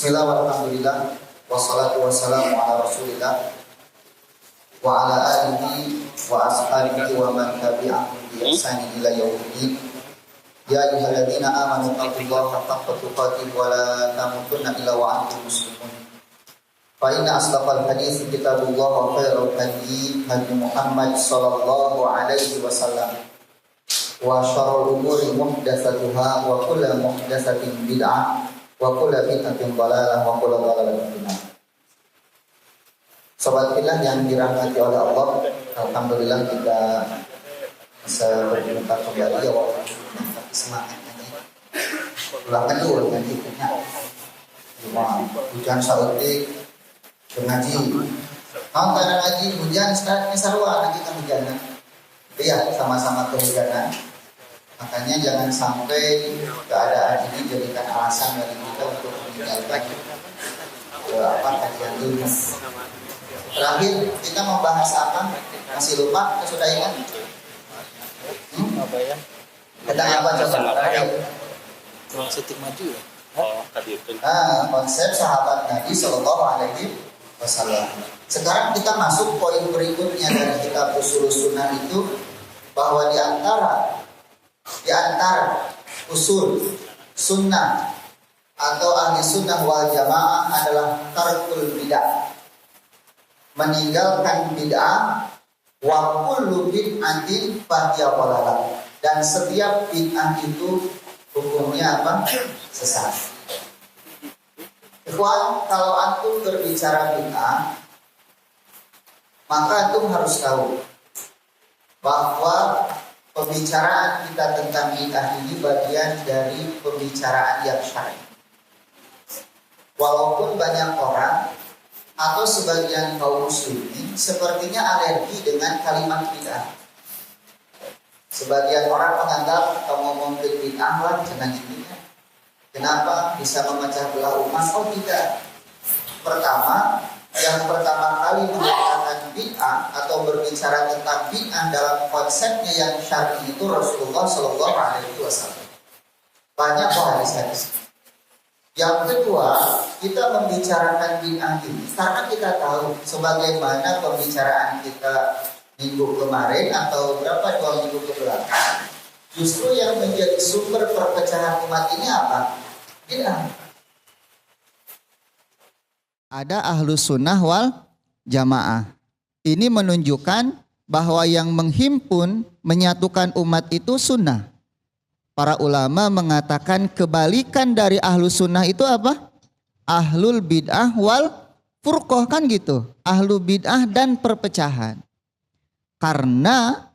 Bismillah walhamdulillah wassalatu wassalamu ala rasulillah wa ala alihi wa ashabihi wa man tabi'ahum bi ihsanin ila yaumiddin. Ya ayyuhalladzina amanu taqullaha haqqa tuqatih wa la tamutunna illa wa antum muslimun. Fa inna asdaqal hadits kitabullah wa khairul hadi hadi Muhammad sallallahu alaihi wasallam. Wa syarrul umuri muhdatsatuha wa kullu muhdatsatin bid'ah wa kullu bid'atin dhalalah wa kullu dhalalatin finnar. Sobat fillah yang dirahmati oleh Allah, alhamdulillah kita bisa berjumpa kembali ya walaupun tapi semangatnya ulangan dulu nanti punya cuma hujan sautik ngaji karena ngaji hujan sekarang sarua nanti kita hujanan iya sama-sama kehujanan. Makanya jangan sampai keadaan ini jadikan alasan dari kita untuk meninggalkan kajian ilmu. Terakhir kita membahas apa? Masih lupa? Kita sudah ingat? Tentang apa coba? Setik maju ya? Konsep sahabat Nabi Sallallahu Alaihi Wasallam. Sekarang kita masuk poin berikutnya dari kitab Ushulus Sunnah itu, bahwa di antara usul sunnah atau ahli sunnah wal jamaah adalah tarkul bid'ah, meninggalkan bid'ah, wa kullu bid'atin fahiya dhalalah, dan setiap bid'ah itu hukumnya apa? Sesat. Ikhwan, kalau antum berbicara bid'ah, maka antum harus tahu bahwa pembicaraan kita tentang bid'ah ini bagian dari pembicaraan yang syar'i. Walaupun banyak orang atau sebagian kaum muslimin sepertinya alergi dengan kalimat bid'ah. Sebagian orang menganggap kalau ngomong bid'ah lah jangan ini. Kenapa bisa memecah belah umat? Oh tidak. Yang pertama kali mengatakan bid'ah atau berbicara tentang bid'ah dalam konsepnya yang syar'i itu Rasulullah Shallallahu Alaihi Wasallam. Banyak hadis-hadis. Yang kedua, kita membicarakan bid'ah ini karena kita tahu sebagaimana pembicaraan kita minggu kemarin atau berapa 2 minggu ke belakang, justru yang menjadi sumber perpecahan umat ini apa? Bid'ah. Ada ahlus sunnah wal jamaah. Ini menunjukkan bahwa yang menghimpun, menyatukan umat itu sunnah. Para ulama mengatakan kebalikan dari ahlus sunnah itu apa? Ahlul bid'ah wal furqah, kan gitu. Ahlu bid'ah dan perpecahan. Karena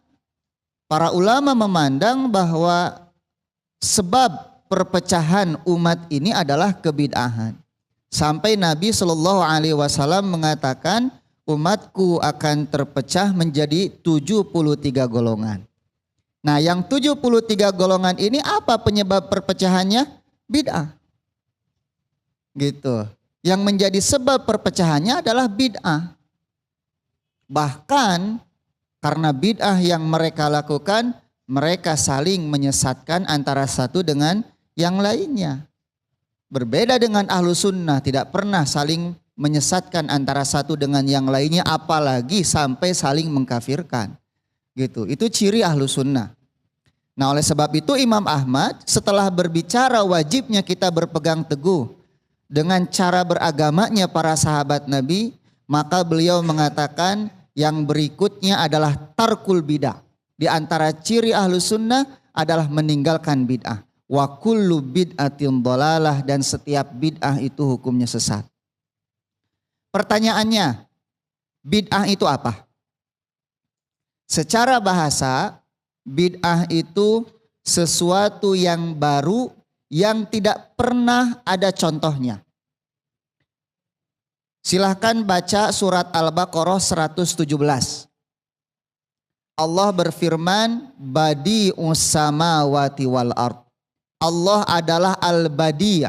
para ulama memandang bahwa sebab perpecahan umat ini adalah kebid'ahan. Sampai Nabi Shallallahu Alaihi Wasallam mengatakan umatku akan terpecah menjadi 73 golongan. Nah, yang 73 golongan ini apa penyebab perpecahannya? Bid'ah. Gitu. Yang menjadi sebab perpecahannya adalah bid'ah. Bahkan karena bid'ah yang mereka lakukan, mereka saling menyesatkan antara satu dengan yang lainnya. Berbeda dengan ahlu sunnah, tidak pernah saling menyesatkan antara satu dengan yang lainnya, apalagi sampai saling mengkafirkan. Gitu. Itu ciri ahlu sunnah. Nah, oleh sebab itu Imam Ahmad setelah berbicara wajibnya kita berpegang teguh dengan cara beragamanya para sahabat Nabi, maka beliau mengatakan yang berikutnya adalah tarkul bid'ah. Di antara ciri ahlu sunnah adalah meninggalkan bid'ah. Wa kullu bid'atin dhalalah, dan setiap bid'ah itu hukumnya sesat. Pertanyaannya, bid'ah itu apa? Secara bahasa, bid'ah itu sesuatu yang baru yang tidak pernah ada contohnya. Silahkan baca surat Al-Baqarah 117. Allah berfirman, Badi'us samawati wal ard. Allah adalah Al-Badi'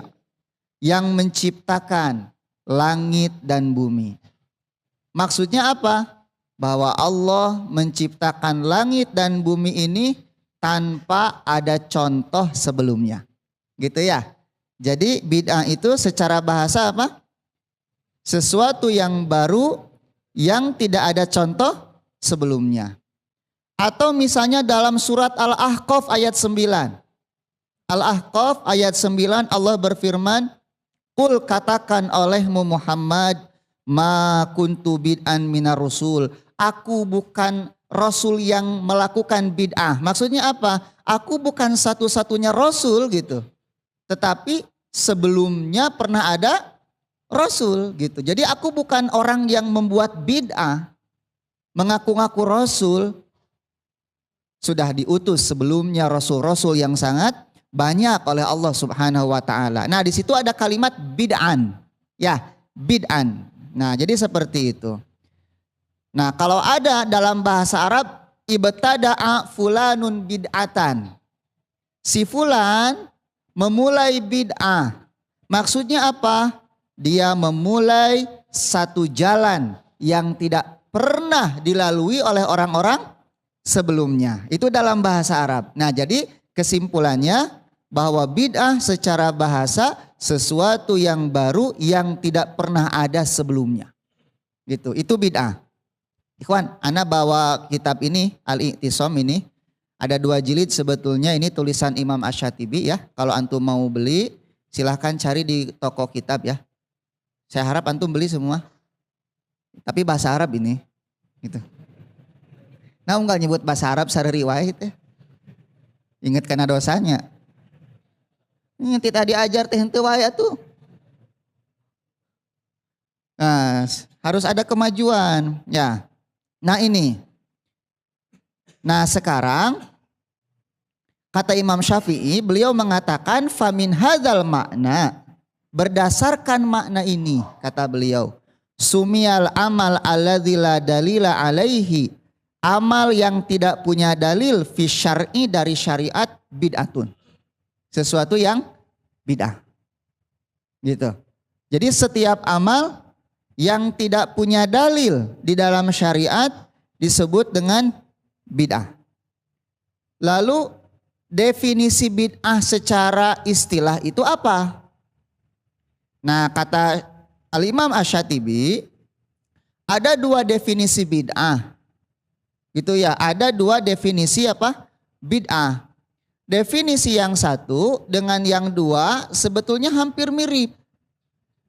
yang menciptakan langit dan bumi. Maksudnya apa? Bahwa Allah menciptakan langit dan bumi ini tanpa ada contoh sebelumnya. Gitu ya. Jadi bid'ah itu secara bahasa apa? Sesuatu yang baru yang tidak ada contoh sebelumnya. Atau misalnya dalam surat Al-Ahqaf ayat 9. Al-Ahqaf ayat 9 Allah berfirman, "Qul katakan olehmu Muhammad, ma kuntu bid'an minar rusul." Aku bukan rasul yang melakukan bid'ah. Maksudnya apa? Aku bukan satu-satunya rasul gitu. Tetapi sebelumnya pernah ada rasul gitu. Jadi aku bukan orang yang membuat bid'ah. Mengaku-ngaku rasul. Sudah diutus sebelumnya rasul-rasul yang sangat banyak oleh Allah Subhanahu wa taala. Nah, di situ ada kalimat bid'an. Ya, bid'an. Nah, jadi seperti itu. Nah, kalau ada dalam bahasa Arab ibtada'a fulanun bid'atan. Si fulan memulai bid'ah. Maksudnya apa? Dia memulai satu jalan yang tidak pernah dilalui oleh orang-orang sebelumnya. Itu dalam bahasa Arab. Nah, jadi kesimpulannya bahwa bid'ah secara bahasa sesuatu yang baru yang tidak pernah ada sebelumnya. Gitu. Itu bid'ah. Ikhwan, ana bawa kitab ini, Al-I'tisam ini. Ada 2 jilid sebetulnya, ini tulisan Imam Asy-Syatibi ya. Kalau antum mau beli, silahkan cari di toko kitab ya. Saya harap antum beli semua. Tapi bahasa Arab ini. Gitu. Nah, enggak nyebut bahasa Arab sare riwayat ya. Ingat karena dosanya. Ini tidak diajar teh henteu wae atuh. Nah, harus ada kemajuan, ya. Nah, ini. Nah, sekarang kata Imam Syafi'i, beliau mengatakan famin hadzal makna, berdasarkan makna ini kata beliau, sumiyal amal alladzi la dalila alaihi, amal yang tidak punya dalil fi syar'i dari syariat bid'atun. Sesuatu yang bid'ah. Gitu. Jadi setiap amal yang tidak punya dalil di dalam syariat disebut dengan bid'ah. Lalu definisi bid'ah secara istilah itu apa? Nah, kata Al-Imam Asy-Syatibi ada 2 definisi bid'ah. Gitu ya, ada 2 definisi apa? Bid'ah. Definisi yang satu dengan yang 2 sebetulnya hampir mirip.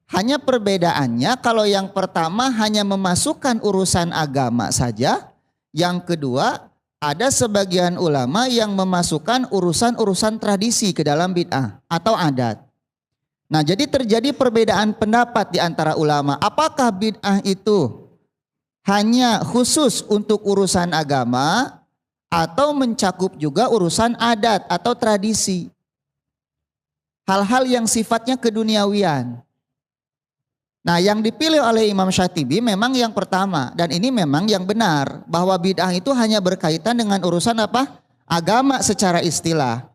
Hanya perbedaannya kalau yang pertama hanya memasukkan urusan agama saja. Yang kedua ada sebagian ulama yang memasukkan urusan-urusan tradisi ke dalam bid'ah atau adat. Nah, jadi terjadi perbedaan pendapat di antara ulama. Apakah bid'ah itu hanya khusus untuk urusan agama atau mencakup juga urusan adat atau tradisi? Hal-hal yang sifatnya keduniawian. Nah, yang dipilih oleh Imam Syatibi memang yang pertama, dan ini memang yang benar, bahwa bid'ah itu hanya berkaitan dengan urusan apa? Agama secara istilah.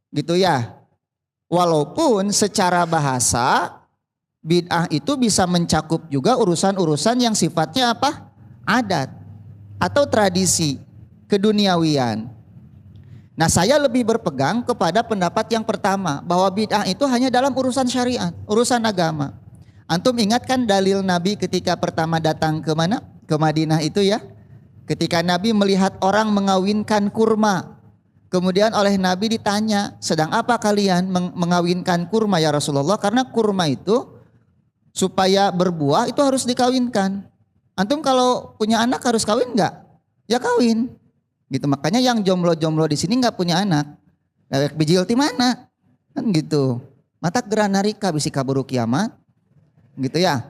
Gitu ya. Walaupun secara bahasa bid'ah itu bisa mencakup juga urusan-urusan yang sifatnya apa? Adat atau tradisi, keduniawian. Nah, saya lebih berpegang kepada pendapat yang pertama, bahwa bid'ah itu hanya dalam urusan syariat, urusan agama. Antum ingatkan dalil Nabi ketika pertama datang ke mana? Ke Madinah itu ya. Ketika Nabi melihat orang mengawinkan kurma. Kemudian oleh Nabi ditanya, sedang apa kalian mengawinkan kurma ya Rasulullah? Karena kurma itu supaya berbuah itu harus dikawinkan. Antum kalau punya anak harus kawin enggak? Ya kawin. Gitu, makanya yang jomblo-jomblo di sini enggak punya anak. Bijil ti mana? Kan gitu. Mata gerana rika bisi kaburu kiamat. Gitu ya.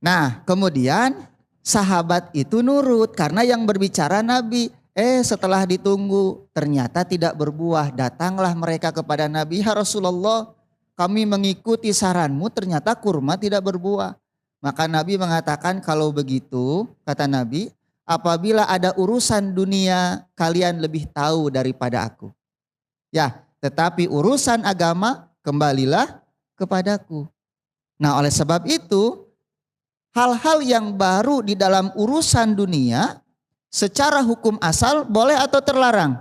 Nah, kemudian sahabat itu nurut karena yang berbicara Nabi. Setelah ditunggu ternyata tidak berbuah. Datanglah mereka kepada Nabi, ya Rasulullah, kami mengikuti saranmu, ternyata kurma tidak berbuah. Maka Nabi mengatakan, kalau begitu kata Nabi, apabila ada urusan dunia kalian lebih tahu daripada aku. Ya, tetapi urusan agama kembalilah kepadaku. Nah, oleh sebab itu, hal-hal yang baru di dalam urusan dunia secara hukum asal boleh atau terlarang?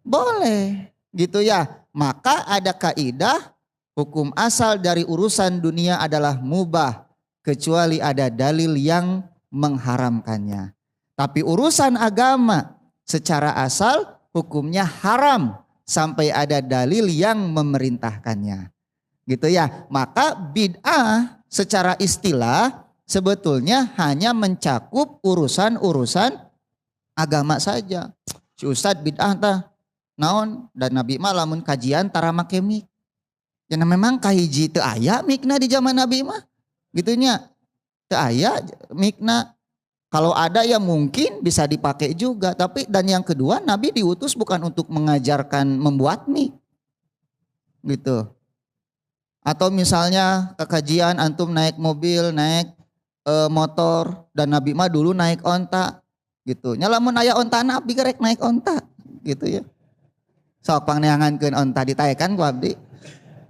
Boleh, gitu ya. Maka ada kaidah Hukum asal dari urusan dunia adalah mubah kecuali ada dalil yang mengharamkannya. Tapi urusan agama secara asal hukumnya haram sampai ada dalil yang memerintahkannya. Gitu ya. Maka bid'ah secara istilah sebetulnya hanya mencakup urusan-urusan agama saja. Si Ustadz bid'ah tah naon dan Nabi mah lamun kajian tara make mik. Ya memang kahiji teu aya mikna di zaman Nabi mah. Gitunya. Teu aya mikna. Kalau ada ya mungkin bisa dipakai juga. Tapi dan yang kedua Nabi diutus bukan untuk mengajarkan membuat mik. Gitu. Atau misalnya ke kajian antum naik mobil, naik motor dan Nabi mah dulu naik onta gitu. Nya lamun aya onta Nabi gerek naik onta gitu ya. Sok pangneangankeun onta ditaekan ku abdi.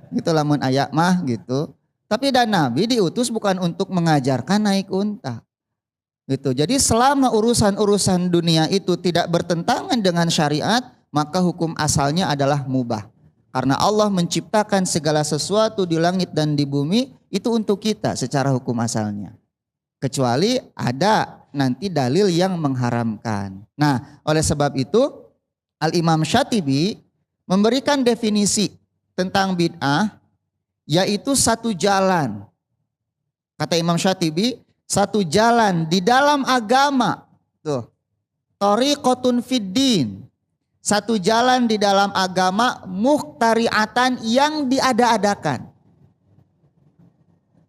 Gitu lamun aya mah gitu. Tapi dan Nabi diutus bukan untuk mengajarkan naik unta. Gitu. Jadi selama urusan-urusan dunia itu tidak bertentangan dengan syariat, maka hukum asalnya adalah mubah. Karena Allah menciptakan segala sesuatu di langit dan di bumi itu untuk kita secara hukum asalnya. Kecuali ada nanti dalil yang mengharamkan. Nah, oleh sebab itu Al-Imam Syatibi memberikan definisi tentang bid'ah yaitu satu jalan. Kata Imam Syatibi, satu jalan di dalam agama. Tuh. Thariqatun fiddin. Satu jalan di dalam agama muhtari'atan yang diada-adakan.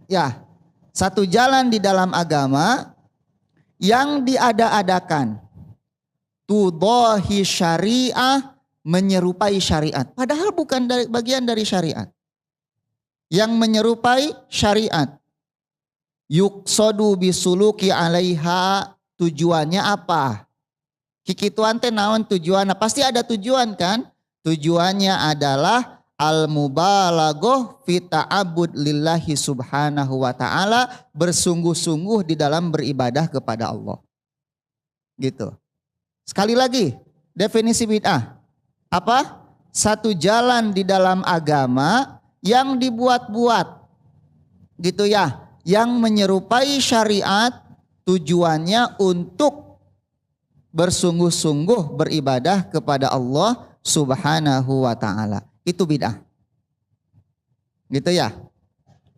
Ya, satu jalan di dalam agama yang diada-adakan. Tudahi syariah, menyerupai syariat. Padahal bukan bagian dari syariat. Yang menyerupai syariat. Yuqsadu bisuluki alaiha, tujuannya apa? Kikituan teh naon tujuannya? Pasti ada tujuan kan? Tujuannya adalah al-mubalaghah fi ta'abbud lillahi subhanahu wa ta'ala, bersungguh-sungguh di dalam beribadah kepada Allah. Gitu. Sekali lagi, definisi bid'ah. Apa? Satu jalan di dalam agama yang dibuat-buat. Gitu ya. Yang menyerupai syariat, tujuannya untuk bersungguh-sungguh beribadah kepada Allah subhanahu wa ta'ala. Itu bid'ah. Gitu ya.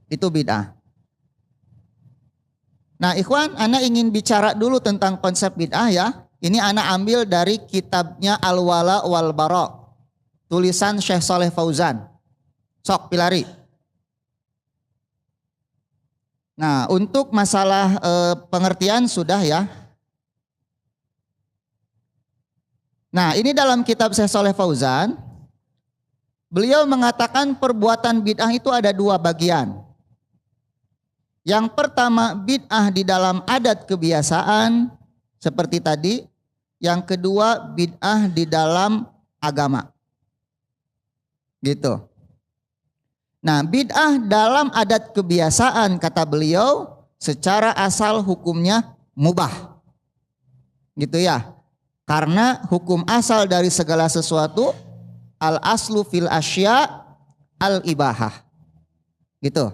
Itu bid'ah. Nah ikhwan, ana ingin bicara dulu tentang konsep bid'ah ya. Ini ana ambil dari kitabnya Al-Wala wal Bara, tulisan Syekh Saleh Fauzan. Sok pilari. Nah untuk masalah pengertian sudah ya. Nah ini dalam kitab Syekh Saleh Fauzan, beliau mengatakan perbuatan bid'ah itu ada dua bagian. Yang pertama bid'ah di dalam adat kebiasaan seperti tadi. Yang kedua bid'ah di dalam agama. Gitu. Nah bid'ah dalam adat kebiasaan kata beliau secara asal hukumnya mubah. Gitu ya. Karena hukum asal dari segala sesuatu al-aslu fil asya al-ibahah. Gitu.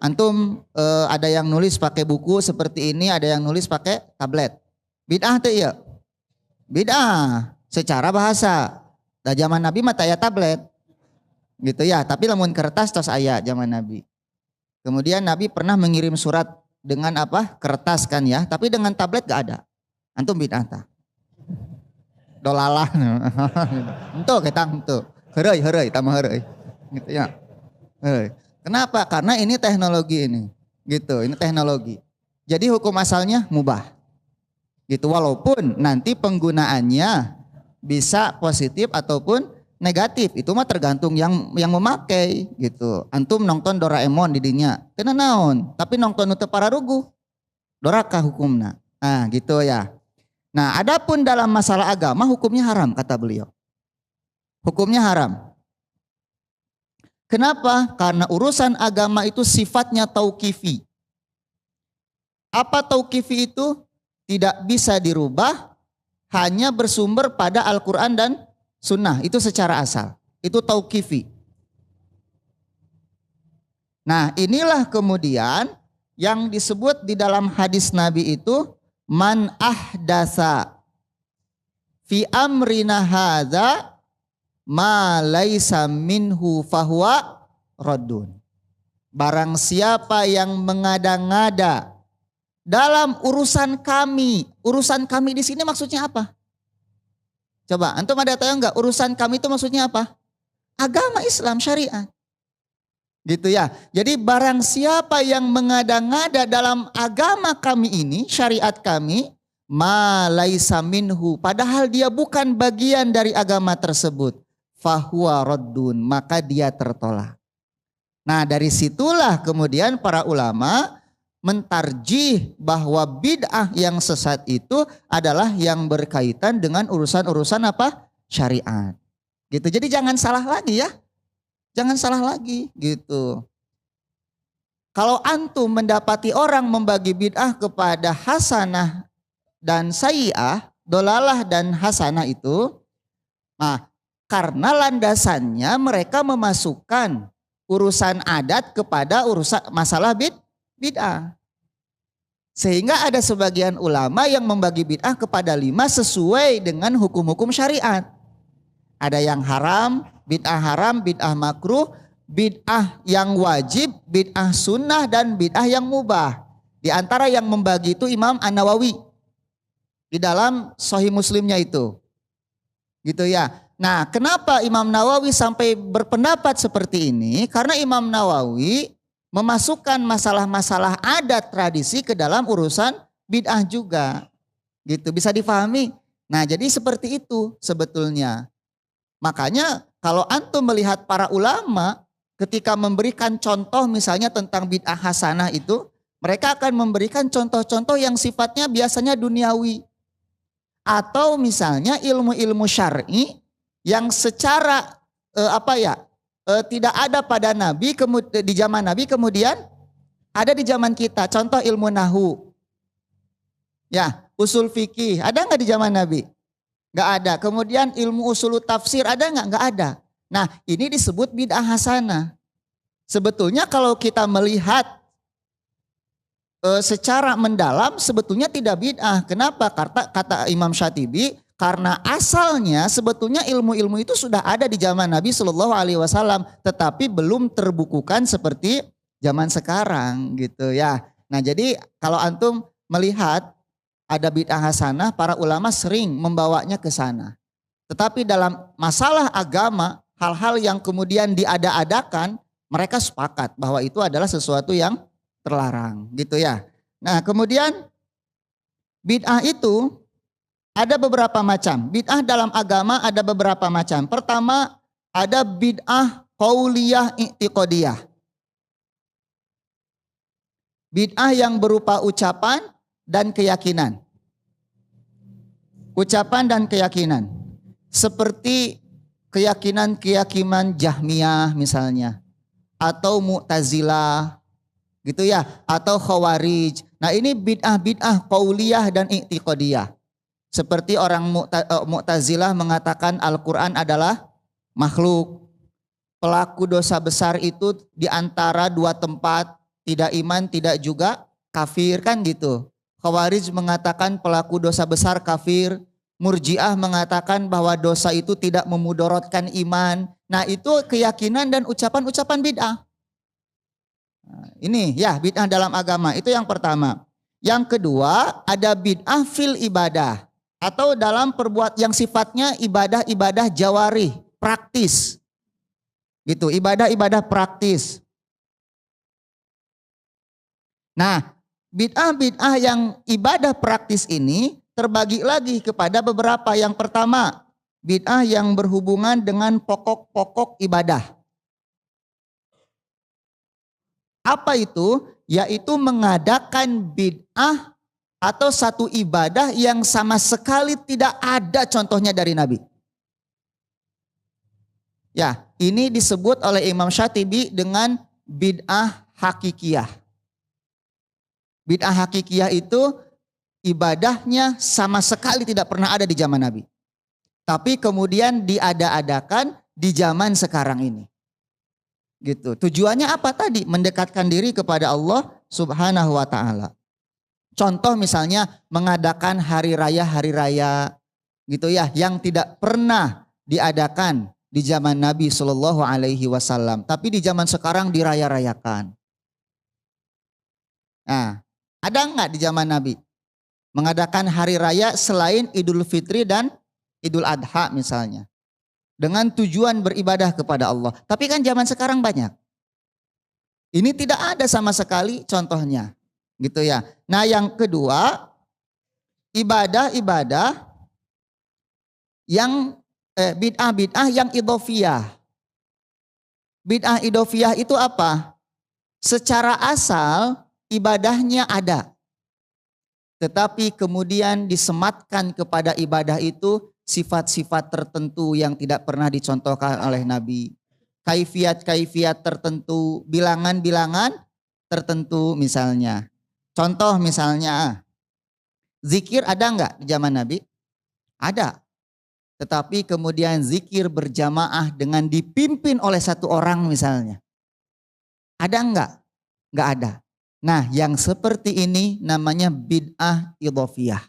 Antum ada yang nulis pakai buku seperti ini, ada yang nulis pakai tablet. Bid'ah teh ya. Bid'ah secara bahasa. Da zaman Nabi mah aya tablet. Gitu ya, tapi lamun kertas tos aya zaman Nabi. Kemudian Nabi pernah mengirim surat dengan apa? Kertas kan ya, tapi dengan tablet gak ada. Antum bid'ah tah. Dolalah. Entu kita entu. Heureuy tambah heureuy. Gitu ya. Kenapa? Karena ini teknologi ini. Gitu, ini teknologi. Jadi hukum asalnya mubah. Gitu, walaupun nanti penggunaannya bisa positif ataupun negatif, itu mah tergantung yang memakai gitu. Antum nonton Doraemon di dinya, teu naon, tapi nonton teu pararuguh. Doraka hukumna. Nah, gitu ya. Nah, adapun dalam masalah agama hukumnya haram kata beliau. Hukumnya haram. Kenapa? Karena urusan agama itu sifatnya tauqifi. Apa tauqifi itu? Tidak bisa dirubah, hanya bersumber pada Al-Quran dan Sunnah. Itu secara asal. Itu tauqifi. Nah, inilah kemudian yang disebut di dalam hadis Nabi itu man ahdasa fi amrina hadza ma laisa minhu fahuwa raddun. Barang siapa yang mengada-ngada dalam urusan kami di sini maksudnya apa? Coba, antum ada tahu enggak urusan kami itu maksudnya apa? Agama Islam, syariat. Gitu ya. Jadi barang siapa yang mengada-ngada dalam agama kami ini, syariat kami, ma laisa minhu, padahal dia bukan bagian dari agama tersebut, fahuwa raddun, maka dia tertolak. Nah, dari situlah kemudian para ulama mentarjih bahwa bid'ah yang sesat itu adalah yang berkaitan dengan urusan-urusan apa? Syariat. Gitu. Jadi jangan salah lagi ya. Jangan salah lagi gitu. Kalau antum mendapati orang membagi bid'ah kepada hasanah dan sayyi'ah, dolalah dan hasanah itu, nah, karena landasannya mereka memasukkan urusan adat kepada urusan masalah bid'ah. Sehingga ada sebagian ulama yang membagi bid'ah kepada 5 sesuai dengan hukum-hukum syariat. Ada yang haram, bid'ah makruh, bid'ah yang wajib, bid'ah sunnah, dan bid'ah yang mubah. Di antara yang membagi itu Imam An-Nawawi di dalam Sahih Muslimnya itu. Gitu ya. Nah, kenapa Imam Nawawi sampai berpendapat seperti ini? Karena Imam Nawawi memasukkan masalah-masalah adat tradisi ke dalam urusan bid'ah juga. Gitu, bisa difahami? Nah, jadi seperti itu sebetulnya. Makanya kalau antum melihat para ulama ketika memberikan contoh misalnya tentang bid'ah hasanah itu, mereka akan memberikan contoh-contoh yang sifatnya biasanya duniawi. Atau misalnya ilmu-ilmu syar'i yang secara tidak ada pada Nabi di zaman Nabi kemudian ada di zaman kita. Contoh ilmu nahu. Ya, usul fikih ada nggak di zaman Nabi? Nggak ada. Kemudian ilmu usul tafsir ada nggak? Nggak ada. Nah, ini disebut bid'ah hasanah. Sebetulnya kalau kita melihat secara mendalam sebetulnya tidak bid'ah. Kenapa? Kata Imam Syatibi, karena asalnya sebetulnya ilmu-ilmu itu sudah ada di zaman Nabi Shallallahu Alaihi Wasallam, tetapi belum terbukukan seperti zaman sekarang, gitu ya. Nah, jadi kalau antum melihat ada bid'ah hasanah, para ulama sering membawanya ke sana. Tetapi dalam masalah agama, hal-hal yang kemudian diada-adakan, mereka sepakat bahwa itu adalah sesuatu yang terlarang, gitu ya. Nah, kemudian bid'ah itu ada beberapa macam. Bid'ah dalam agama ada beberapa macam. Pertama, ada bid'ah qauliyah i'tiqadiyah. Bid'ah yang berupa ucapan dan keyakinan. Ucapan dan keyakinan. Seperti keyakinan-keyakinan Jahmiyah misalnya. Atau Mu'tazilah. Gitu ya. Atau Khawarij. Nah, ini bid'ah qauliyah dan i'tiqadiyah. Seperti orang Mu'tazilah mengatakan Al-Quran adalah makhluk. Pelaku dosa besar itu di antara 2 tempat. Tidak iman, tidak juga kafir, kan gitu. Khawarij mengatakan pelaku dosa besar kafir. Murji'ah mengatakan bahwa dosa itu tidak memudorotkan iman. Nah, itu keyakinan dan ucapan-ucapan bid'ah. Nah, ini ya bid'ah dalam agama, itu yang pertama. Yang kedua ada bid'ah fil ibadah. Atau dalam perbuat yang sifatnya ibadah-ibadah jawari, praktis. Gitu, ibadah-ibadah praktis. Nah, bid'ah-bid'ah yang ibadah praktis ini terbagi lagi kepada beberapa. Yang pertama, bid'ah yang berhubungan dengan pokok-pokok ibadah. Apa itu? Yaitu mengadakan bid'ah atau satu ibadah yang sama sekali tidak ada contohnya dari Nabi. Ya, ini disebut oleh Imam Syatibi dengan bid'ah hakikiyah. Bid'ah hakikiyah itu ibadahnya sama sekali tidak pernah ada di zaman Nabi. Tapi kemudian diada-adakan di zaman sekarang ini. Gitu. Tujuannya apa tadi? Mendekatkan diri kepada Allah Subhanahu wa taala. Contoh misalnya mengadakan hari raya gitu ya yang tidak pernah diadakan di zaman Nabi Shallallahu alaihi wasallam, tapi di zaman sekarang diraya-rayakan. Nah, ada nggak di zaman Nabi mengadakan hari raya selain Idul Fitri dan Idul Adha misalnya? Dengan tujuan beribadah kepada Allah. Tapi kan zaman sekarang banyak. Ini tidak ada sama sekali contohnya. Gitu ya. Nah yang kedua, ibadah-ibadah yang bid'ah-bid'ah yang idhofiyah. Bid'ah idhofiyah itu apa? Secara asal ibadahnya ada. Tetapi kemudian disematkan kepada ibadah itu sifat-sifat tertentu yang tidak pernah dicontohkan oleh Nabi. Kaifiat-kaifiat tertentu, bilangan-bilangan tertentu misalnya. Contoh misalnya, zikir ada enggak di zaman Nabi? Ada. Tetapi kemudian zikir berjamaah dengan dipimpin oleh satu orang misalnya. Ada enggak? Enggak ada. Nah yang seperti ini namanya bid'ah idhofiyah.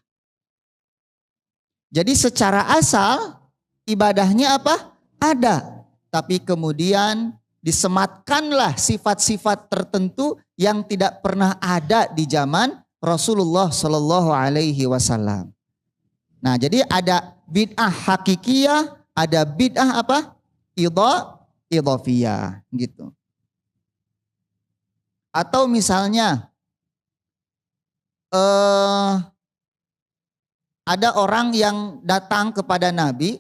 Jadi secara asal ibadahnya apa? Ada. Tapi kemudian disematkanlah sifat-sifat tertentu yang tidak pernah ada di zaman Rasulullah Shallallahu alaihi wasallam. Nah, jadi ada bid'ah hakikiyah, ada bid'ah apa? Idhofiyah gitu. Atau misalnya ada orang yang datang kepada Nabi,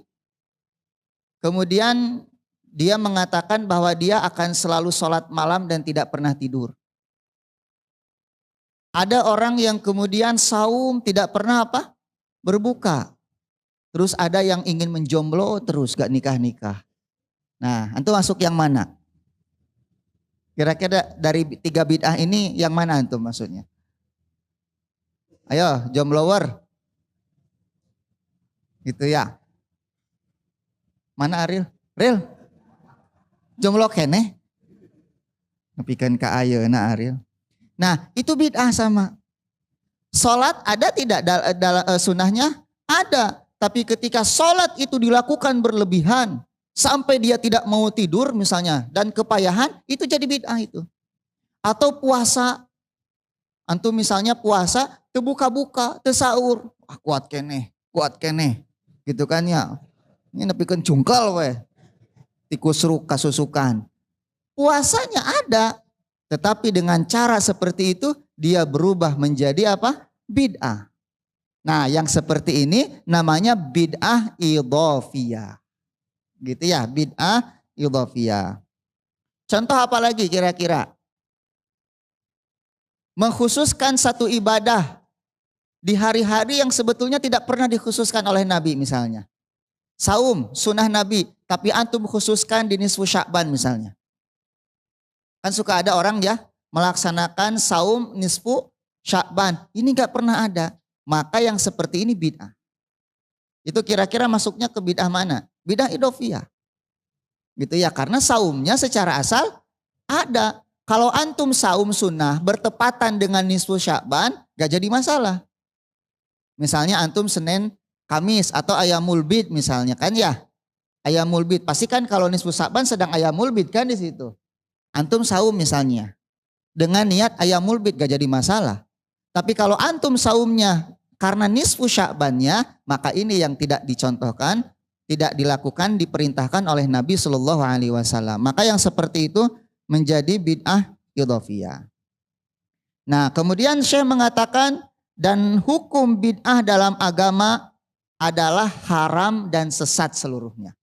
kemudian dia mengatakan bahwa dia akan selalu sholat malam dan tidak pernah tidur. Ada orang yang kemudian saum tidak pernah apa? Berbuka. Terus ada yang ingin menjomblo terus gak nikah-nikah. Nah, antum masuk yang mana? Kira-kira dari 3 bid'ah ini yang mana antum maksudnya? Ayo, jomblower. Gitu ya. Mana Ariel? Ariel. Jomblo kene. Nepikeun ka ayeuna Ariel. Nah, itu bid'ah sama. Salat ada tidak dalam sunnahnya? Ada. Tapi ketika salat itu dilakukan berlebihan sampai dia tidak mau tidur misalnya dan kepayahan, itu jadi bid'ah itu. Atau puasa. Antum misalnya puasa terbuka-buka, tersaur. Kuat kene. Gitu kan ya. Ini nepikeun cungkal we. Tikusruk kasusukan. Puasanya ada. Tetapi dengan cara seperti itu dia berubah menjadi apa? Bid'ah. Nah yang seperti ini namanya bid'ah idhofiyah. Gitu ya, bid'ah idhofiyah. Contoh apa lagi kira-kira? Mengkhususkan satu ibadah di hari-hari yang sebetulnya tidak pernah dikhususkan oleh Nabi misalnya. Saum, sunnah Nabi, tapi antum khususkan di nisfu Sya'ban misalnya. Kan suka ada orang ya melaksanakan saum nisfu Sya'ban. Ini gak pernah ada. Maka yang seperti ini bid'ah. Itu kira-kira masuknya ke bid'ah mana? Bid'ah idhofiyah. Gitu ya, karena saumnya secara asal ada. Kalau antum saum sunnah bertepatan dengan nisfu Sya'ban, gak jadi masalah. Misalnya antum Senin, Kamis atau Ayyamul Bid misalnya kan ya. Ayyamul Bid, pasti kan kalau nisfu Sya'ban sedang Ayyamul Bid kan di situ. Antum saum misalnya dengan niat Ayyamul Bid gak jadi masalah. Tapi kalau antum saumnya karena nisfu Sya'bannya, maka ini yang tidak dicontohkan, tidak dilakukan, diperintahkan oleh Nabi Shallallahu alaihi wasallam. Maka yang seperti itu menjadi bid'ah idhofiyah. Nah, kemudian Syekh mengatakan dan hukum bid'ah dalam agama adalah haram dan sesat seluruhnya.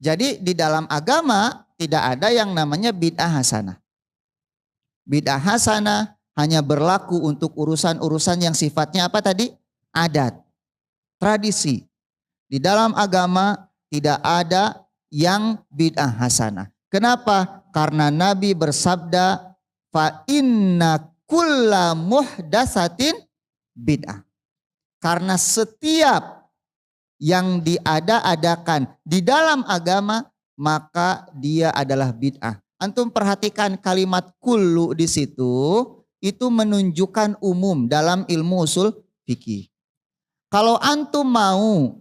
Jadi di dalam agama tidak ada yang namanya bid'ah hasanah. Bid'ah hasanah hanya berlaku untuk urusan-urusan yang sifatnya apa tadi? Adat, tradisi. Di dalam agama tidak ada yang bid'ah hasanah. Kenapa? Karena Nabi bersabda, fa inna kulla muhdatsatin bid'ah. Karena setiap yang diada-adakan di dalam agama maka dia adalah bid'ah. Antum perhatikan kalimat kullu di situ, itu menunjukkan umum dalam ilmu usul fikih. Kalau antum mau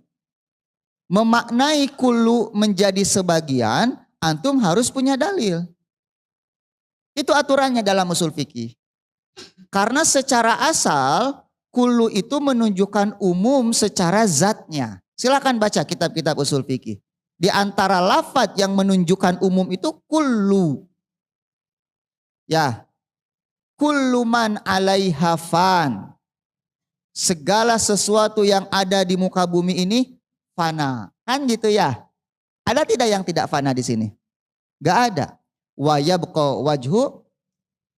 memaknai kullu menjadi sebagian, antum harus punya dalil. Itu aturannya dalam usul fikih. Karena secara asal kullu itu menunjukkan umum secara zatnya. Silakan baca kitab-kitab usul fikih. Di antara lafadz yang menunjukkan umum itu kullu. Ya. Kullu man 'alaiha fan. Segala sesuatu yang ada di muka bumi ini fana. Kan gitu ya. Ada tidak yang tidak fana di sini? Gak ada. Wa yabqa wajhu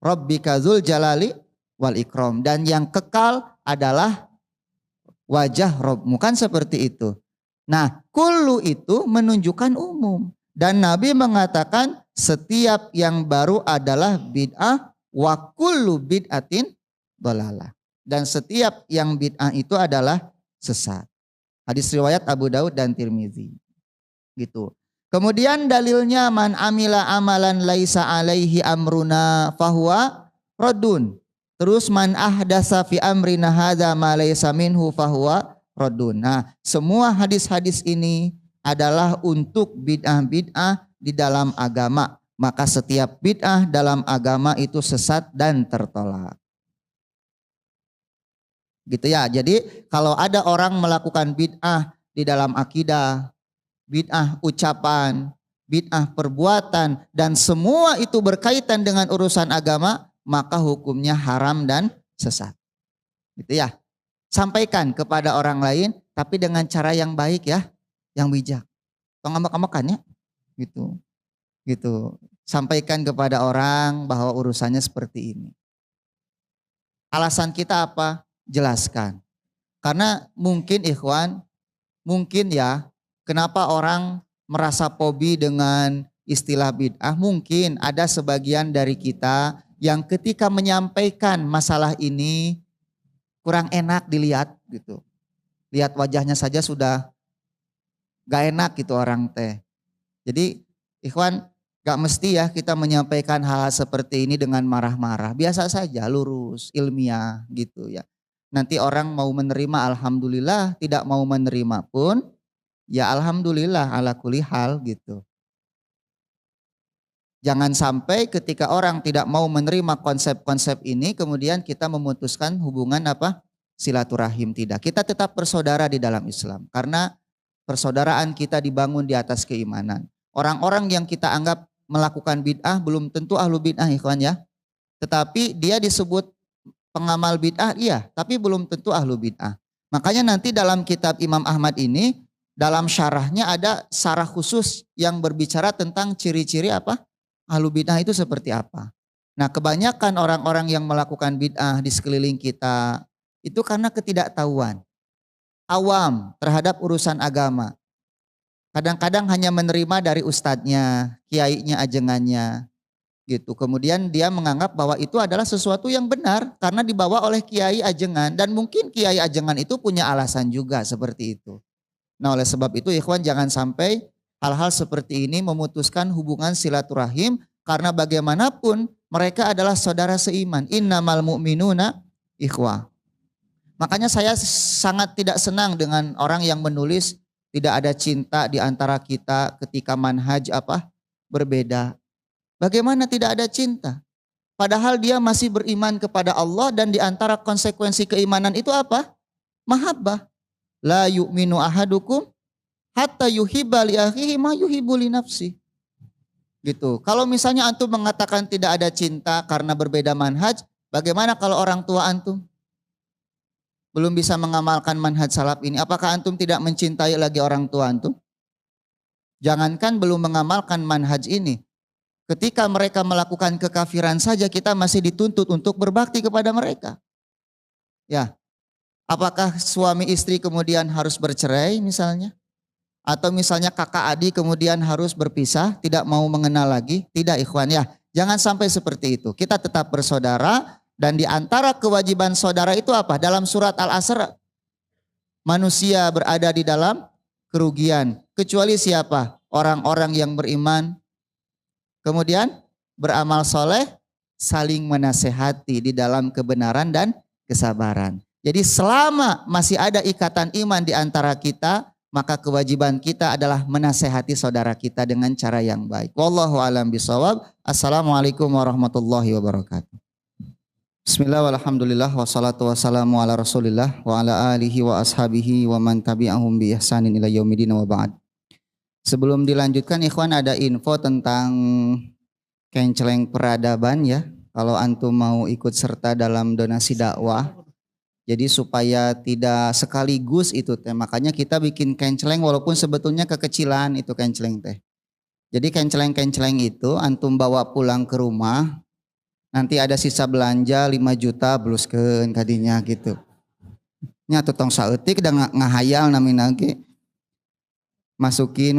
rabbika dzul jalali wal ikram. Dan yang kekal adalah wajah Rabbmu. Kan seperti itu. Nah, kullu itu menunjukkan umum. Dan Nabi mengatakan setiap yang baru adalah bid'ah wa kullu bid'atin dhalalah. Dan setiap yang bid'ah itu adalah sesat. Hadis riwayat Abu Daud dan Tirmizi. Gitu. Kemudian dalilnya man amila amalan laisa alaihi amruna fahuwa raddun. Terus man ahdasa fi amrina hadza ma laisa minhu fahuwa raddun. Nah, semua hadis-hadis ini adalah untuk bid'ah-bid'ah di dalam agama. Maka setiap bid'ah dalam agama itu sesat dan tertolak. Gitu ya. Jadi kalau ada orang melakukan bid'ah di dalam akidah, bid'ah ucapan, bid'ah perbuatan, dan semua itu berkaitan dengan urusan agama, maka hukumnya haram dan sesat. Gitu ya. Sampaikan kepada orang lain, tapi dengan cara yang baik ya, yang bijak. Pengamak-amakannya, gitu, gitu. Sampaikan kepada orang bahwa urusannya seperti ini. Alasan kita apa? Jelaskan. Karena mungkin ikhwan, mungkin ya, kenapa orang merasa fobi dengan istilah bid'ah? Mungkin ada sebagian dari kita yang ketika menyampaikan masalah ini kurang enak dilihat gitu. Lihat wajahnya saja sudah gak enak gitu orang teh. Jadi ikhwan, gak mesti ya kita menyampaikan hal seperti ini dengan marah-marah. Biasa saja, lurus, ilmiah gitu ya. Nanti orang mau menerima alhamdulillah, tidak mau menerima pun ya alhamdulillah ala kulli hal gitu. Jangan sampai ketika orang tidak mau menerima konsep-konsep ini kemudian kita memutuskan hubungan apa? Silaturahim. Tidak. Kita tetap bersaudara di dalam Islam. Karena persaudaraan kita dibangun di atas keimanan. Orang-orang yang kita anggap melakukan bid'ah belum tentu ahlu bid'ah ikhwan ya. Tetapi dia disebut pengamal bid'ah iya. Tapi belum tentu ahlu bid'ah. Makanya nanti dalam kitab Imam Ahmad ini dalam syarahnya ada syarah khusus yang berbicara tentang ciri-ciri apa? Ahlu bid'ah itu seperti apa. Nah kebanyakan orang-orang yang melakukan bid'ah di sekeliling kita itu karena ketidaktahuan. Awam terhadap urusan agama. Kadang-kadang hanya menerima dari ustadznya, kiainya, ajengannya. Gitu. Kemudian dia menganggap bahwa itu adalah sesuatu yang benar karena dibawa oleh kiai ajengan. Dan mungkin kiai ajengan itu punya alasan juga seperti itu. Nah oleh sebab itu ikhwan jangan sampai hal-hal seperti ini memutuskan hubungan silaturahim karena bagaimanapun mereka adalah saudara seiman. Innamal mu'minuna ikhwah. Makanya saya sangat tidak senang dengan orang yang menulis tidak ada cinta di antara kita ketika manhaj apa berbeda. Bagaimana tidak ada cinta? Padahal dia masih beriman kepada Allah dan di antara konsekuensi keimanan itu apa? Mahabbah. La yu'minu ahadukum hatta yuhibba li akhihi ma yuhibbu li nafsi. Gitu. Kalau misalnya antum mengatakan tidak ada cinta karena berbeda manhaj, bagaimana kalau orang tua antum belum bisa mengamalkan manhaj salaf ini? Apakah antum tidak mencintai lagi orang tua antum? Jangankan belum mengamalkan manhaj ini. Ketika mereka melakukan kekafiran saja kita masih dituntut untuk berbakti kepada mereka. Ya. Apakah suami istri kemudian harus bercerai misalnya? Atau misalnya kakak adik kemudian harus berpisah, tidak mau mengenal lagi? Tidak ikhwan ya, jangan sampai seperti itu. Kita tetap bersaudara dan di antara kewajiban saudara itu apa? Dalam surat Al-Asr, manusia berada di dalam kerugian. Kecuali siapa? orang-orang yang beriman. Kemudian beramal soleh, saling menasehati di dalam kebenaran dan kesabaran. Jadi selama masih ada ikatan iman di antara kita, maka kewajiban kita adalah menasehati saudara kita dengan cara yang baik. Wallahu a'lam bishawab. Assalamualaikum warahmatullahi wabarakatuh. Bismillah walhamdulillah wassalatu wassalamu ala rasulillah wa ala alihi wa ashabihi wa man tabi'ahum bi ihsanin ila yaumidin wa ba'd. Sebelum dilanjutkan ikhwan, ada info tentang kenceleng peradaban ya. Kalau antum mau ikut serta dalam donasi dakwah, jadi supaya tidak sekaligus itu teh, makanya kita bikin kenceleng walaupun sebetulnya kekecilan itu kenceleng teh. Jadi kenceleng-kenceleng itu antum bawa pulang ke rumah, nanti ada sisa belanja 5 juta bluskeun kadinya gitu. Nya tong saeutik da ngahayal namina ge. Masukin,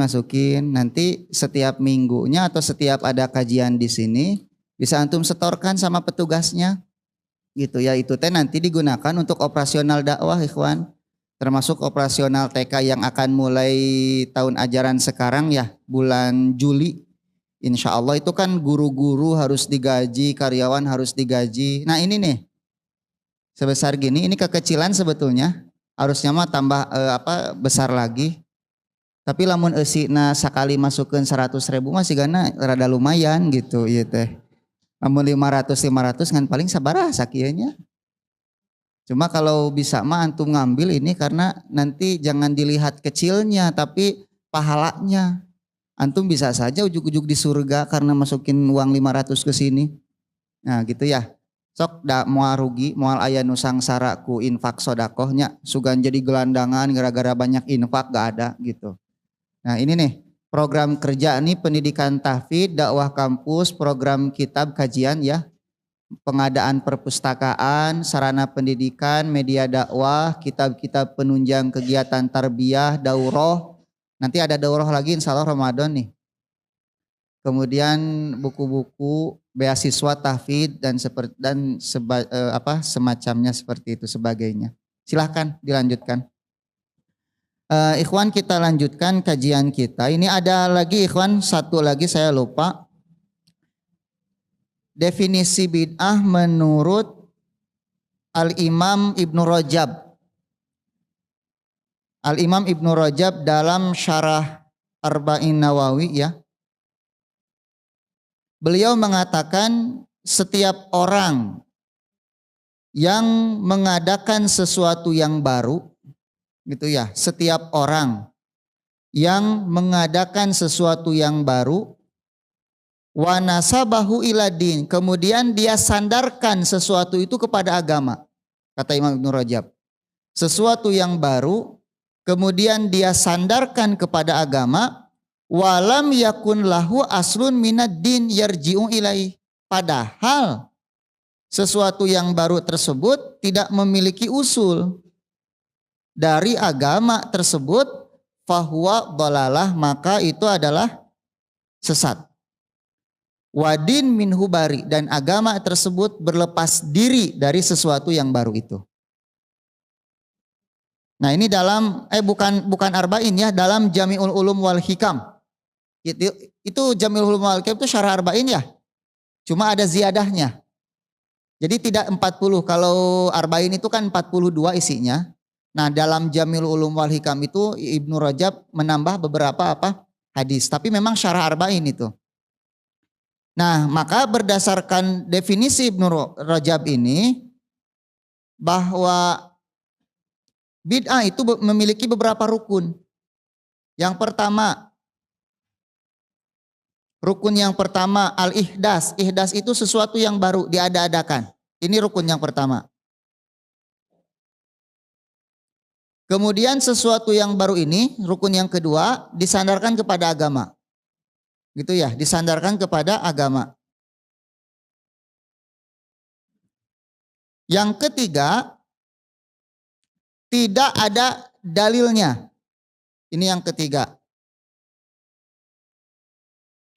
nanti setiap minggunya atau setiap ada kajian di sini bisa antum setorkan sama petugasnya. Gitu ya, itu teh nanti digunakan untuk operasional dakwah ikhwan. Termasuk operasional TK yang akan mulai tahun ajaran sekarang ya, bulan Juli. Insya Allah itu kan guru-guru harus digaji, karyawan harus digaji. Nah ini nih, sebesar gini, ini kekecilan sebetulnya. Harusnya mah tambah besar lagi. Tapi lamun eusina sakali masukin 100.000 masih gana rada lumayan gitu ieu teh. Lamun 500 kan paling sabaraha sakieunya. Cuma kalau bisa mah antum ngambil ini karena nanti jangan dilihat kecilnya tapi pahalanya. Antum bisa saja ujug-ujug di surga karena masukin uang 500 ke sini. Nah gitu ya. Sok da moal rugi, moal aya nu sangsara ku infak sodakohnya. Sugan jadi gelandangan gara-gara banyak infak gak ada gitu. Nah ini nih program kerja nih pendidikan tahfidz, dakwah kampus, program kitab kajian ya. Pengadaan perpustakaan, sarana pendidikan, media dakwah, kitab-kitab penunjang kegiatan tarbiyah, daurah. Nanti ada daurah lagi insya Allah Ramadan nih. Kemudian buku-buku, beasiswa tahfidz dan semacamnya seperti itu sebagainya. Silahkan dilanjutkan. Ikhwan kita lanjutkan kajian kita. Ini ada lagi ikhwan, satu lagi saya lupa. Definisi bid'ah menurut Al-Imam Ibnu Rajab. Al-Imam Ibnu Rajab dalam syarah Arba'in Nawawi ya. Beliau mengatakan setiap orang yang mengadakan sesuatu yang baru, gitu ya. Setiap orang yang mengadakan sesuatu yang baru, wa nasabahu ila din, kemudian dia sandarkan sesuatu itu kepada agama. Kata Imam Ibnu Rajab, sesuatu yang baru kemudian dia sandarkan kepada agama, walam yakun lahu aslun minad din yarji'u ilaih. Padahal sesuatu yang baru tersebut tidak memiliki usul dari agama tersebut, fahuwa dhalalah, maka itu adalah sesat. Wadin minhu bari, dan agama tersebut berlepas diri dari sesuatu yang baru itu. Nah ini dalam bukan arba'in ya, dalam Jami'ul Ulum wal Hikam. Itu Jami'ul Ulum wal Hikam itu syarah arba'in ya. Cuma ada ziyadahnya. Jadi tidak 40. Kalau arba'in itu kan 42 isinya. Nah dalam Jami'ul Ulum wal Hikam itu Ibnu Rajab menambah beberapa hadis. Tapi memang syarah arba'in itu. Nah maka berdasarkan definisi Ibnu Rajab ini, bahwa bid'ah itu memiliki beberapa rukun. Yang pertama, rukun yang pertama al-ihdas. Ihdas itu sesuatu yang baru diada-adakan. Ini rukun yang pertama. Kemudian sesuatu yang baru ini, rukun yang kedua, disandarkan kepada agama. Gitu ya, disandarkan kepada agama. Yang ketiga, tidak ada dalilnya. Ini yang ketiga.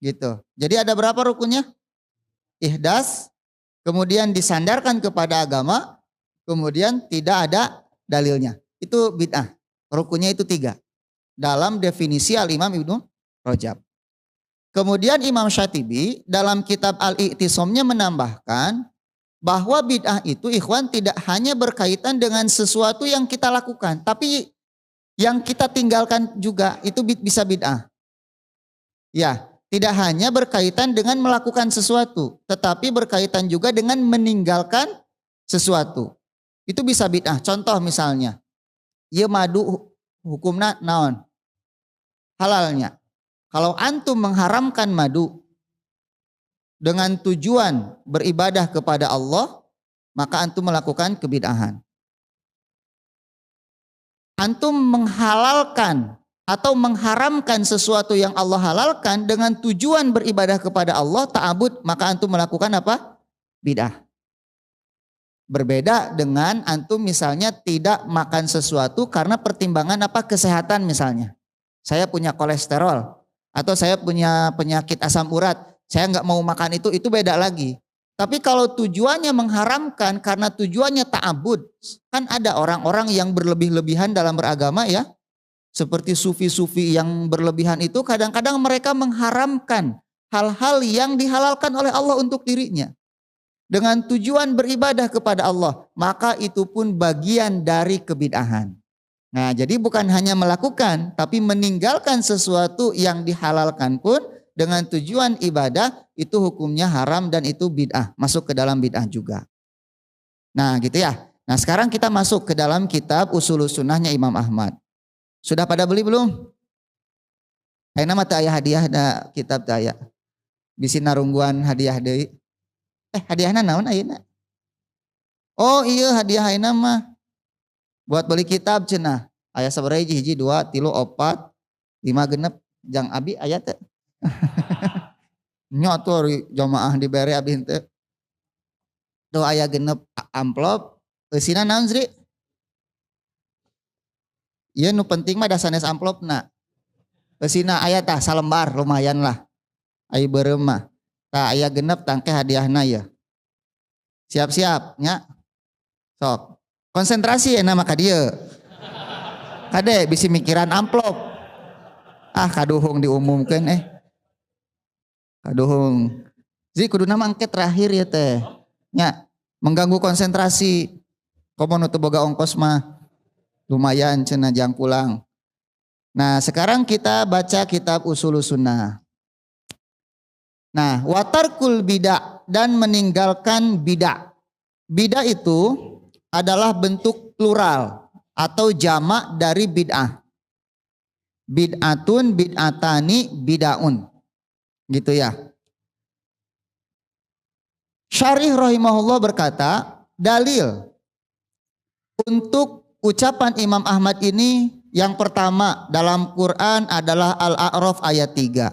Gitu. Jadi ada berapa rukunnya? Ihdas, kemudian disandarkan kepada agama, kemudian tidak ada dalilnya. Itu bid'ah. Rukunnya itu 3. Dalam definisi Al-Imam Ibnu Rajab. Kemudian Imam Syatibi dalam kitab Al-I'tisamnya menambahkan bahwa bid'ah itu ikhwan tidak hanya berkaitan dengan sesuatu yang kita lakukan, tapi yang kita tinggalkan juga itu bisa bid'ah. Ya, tidak hanya berkaitan dengan melakukan sesuatu, tetapi berkaitan juga dengan meninggalkan sesuatu. Itu bisa bid'ah. Contoh misalnya, ieu madu hukumna naon? Halalnya. Kalau antum mengharamkan madu dengan tujuan beribadah kepada Allah, maka antum melakukan kebid'ahan. Antum menghalalkan atau mengharamkan sesuatu yang Allah halalkan dengan tujuan beribadah kepada Allah, ta'abud, maka antum melakukan apa? Bid'ah. Berbeda dengan antum misalnya tidak makan sesuatu karena pertimbangan apa? Kesehatan misalnya. Saya punya kolesterol atau saya punya penyakit asam urat, saya nggak mau makan itu beda lagi. Tapi kalau tujuannya mengharamkan karena tujuannya ta'abud, kan ada orang-orang yang berlebih-lebihan dalam beragama ya. Seperti sufi-sufi yang berlebihan itu kadang-kadang mereka mengharamkan hal-hal yang dihalalkan oleh Allah untuk dirinya. Dengan tujuan beribadah kepada Allah, maka itu pun bagian dari kebid'ahan. Nah, jadi bukan hanya melakukan, tapi meninggalkan sesuatu yang dihalalkan pun dengan tujuan ibadah, itu hukumnya haram dan itu bid'ah. Masuk ke dalam bid'ah juga. Nah gitu ya. Nah sekarang kita masuk ke dalam kitab Ushulus Sunnahnya Imam Ahmad. Sudah pada beli belum? Ayeuna mah teu aya hadiah da kitab teu aya. Bisi narungguan hadiah deui. Hadiahna naon ayeuna? Oh iya hadiah ayeuna mah buat beli kitab cenah. Aya sabaraha hiji 2 3 4 5 genep jang abi aya teh. Nya atuh jamaah dibere abi henteu. Tuh aya genep amplop, eusina naon Sri? Ieu nu penting mah da sanes amplopna. Eusina aya tah salembar lumayan lah. Ai beureum mah. Tah aya genep tangke hadiahna ya. Siap-siap nya. Sok. Konsentrasi euna mah ka dieu. Kade bisi mikiran amplop. Kaduhung diumumkeun Kaduhung. Zi kuduna mah angke terakhir ya teh. Nya mengganggu konsentrasi. Komo nu teu boga ongkos mah lumayan cenah jang pulang. Nah, sekarang kita baca kitab Ushulus Sunnah. Nah, watarkul bid'ah dan meninggalkan bid'ah. Bid'ah itu adalah bentuk plural atau jamak dari bid'ah. Bid'atun, bid'atani, bid'aun. Gitu ya. Syarih rahimahullah berkata, dalil untuk ucapan Imam Ahmad ini yang pertama dalam Quran adalah Al-A'raf ayat 3.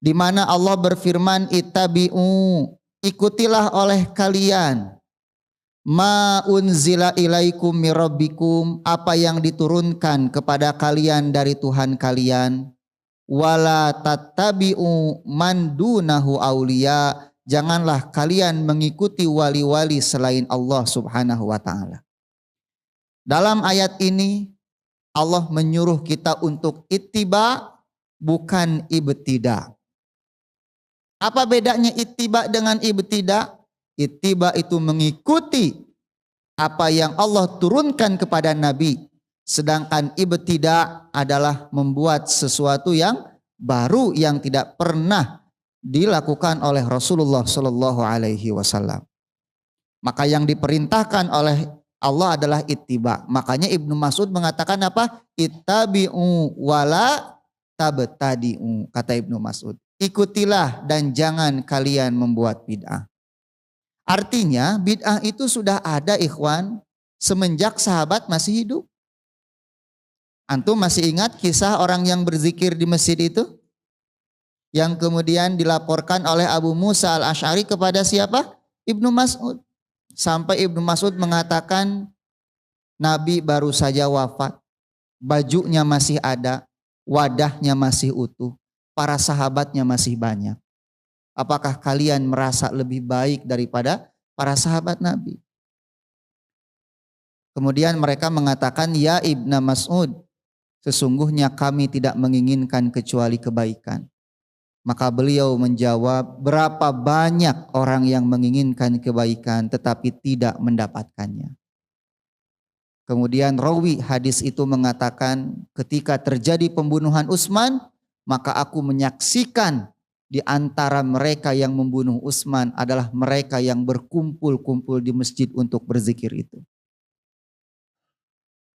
Di mana Allah berfirman, ittabi'u, ikutilah oleh kalian ma unzila ilaikum mirabbikum, apa yang diturunkan kepada kalian dari Tuhan kalian, wala tattabi'u man dunahu auliya, janganlah kalian mengikuti wali-wali selain Allah Subhanahu wa taala. Dalam ayat ini Allah menyuruh kita untuk ittiba, bukan ibtida. Apa bedanya ittiba dengan ibtida? Ittiba itu mengikuti apa yang Allah turunkan kepada Nabi. Sedangkan ibtida adalah membuat sesuatu yang baru yang tidak pernah dilakukan oleh Rasulullah Shallallahu Alaihi Wasallam. Maka yang diperintahkan oleh Allah adalah ittiba. Makanya Ibnu Mas'ud mengatakan apa? Ittabi'u wala tabtadi'u. Kata Ibnu Mas'ud. Ikutilah dan jangan kalian membuat bid'ah. Artinya bid'ah itu sudah ada ikhwan semenjak sahabat masih hidup. Antum masih ingat kisah orang yang berzikir di masjid itu? Yang kemudian dilaporkan oleh Abu Musa al-Asy'ari kepada siapa? Ibnu Mas'ud. Sampai Ibnu Mas'ud mengatakan Nabi baru saja wafat. Bajunya masih ada. Wadahnya masih utuh. Para sahabatnya masih banyak. Apakah kalian merasa lebih baik daripada para sahabat Nabi? Kemudian mereka mengatakan, ya Ibnu Mas'ud, Sesungguhnya kami tidak menginginkan kecuali kebaikan. Maka beliau menjawab, berapa banyak orang yang menginginkan kebaikan tetapi tidak mendapatkannya. Kemudian rawi hadis itu mengatakan, ketika terjadi pembunuhan Utsman, maka aku menyaksikan di antara mereka yang membunuh Utsman adalah mereka yang berkumpul-kumpul di masjid untuk berzikir itu.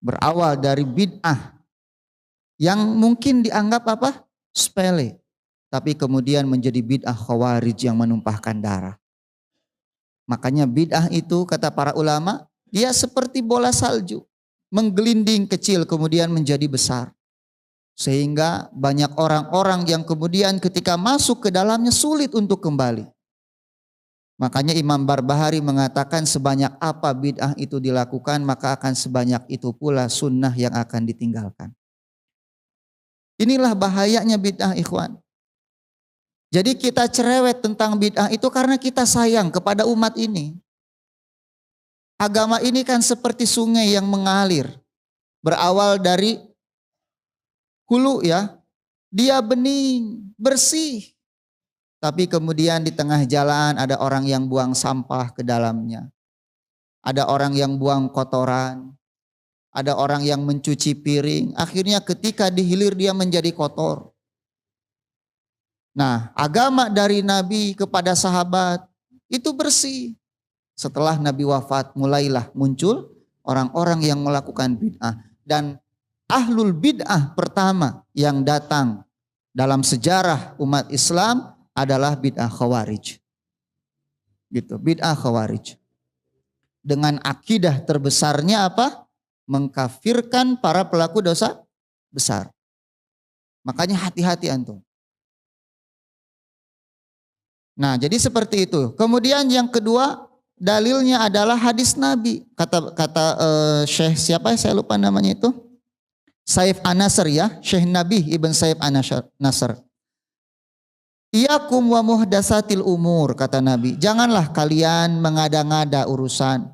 Berawal dari bid'ah yang mungkin dianggap apa? Sepele. Tapi kemudian menjadi bid'ah khawarij yang menumpahkan darah. Makanya bid'ah itu kata para ulama, dia seperti bola salju. Menggelinding kecil kemudian menjadi besar. Sehingga banyak orang-orang yang kemudian ketika masuk ke dalamnya sulit untuk kembali. Makanya Imam Barbahari mengatakan sebanyak apa bid'ah itu dilakukan maka akan sebanyak itu pula sunnah yang akan ditinggalkan. Inilah bahayanya bid'ah ikhwan. Jadi kita cerewet tentang bid'ah itu karena kita sayang kepada umat ini. Agama ini kan seperti sungai yang mengalir. Berawal dari hulu ya. Dia bening, bersih. Tapi kemudian di tengah jalan ada orang yang buang sampah ke dalamnya. Ada orang yang buang kotoran. Ada orang yang mencuci piring. Akhirnya ketika dihilir dia menjadi kotor. Nah, agama dari Nabi kepada sahabat itu bersih. Setelah Nabi wafat mulailah muncul orang-orang yang melakukan bid'ah. Dan ahlul bid'ah pertama yang datang dalam sejarah umat Islam adalah bid'ah khawarij. Gitu, bid'ah khawarij. Dengan akidah terbesarnya apa? Mengkafirkan para pelaku dosa besar. Makanya hati-hati antum. Nah, jadi seperti itu. Kemudian yang kedua, dalilnya adalah hadis Nabi. Kata Syekh siapa? Saya lupa namanya itu. Saif An-Nasr ya, Syekh Nabi Ibn Saif An-Nasr. Iyakum wa muhdatsatil umur, kata Nabi. Janganlah kalian mengada-ngada urusan.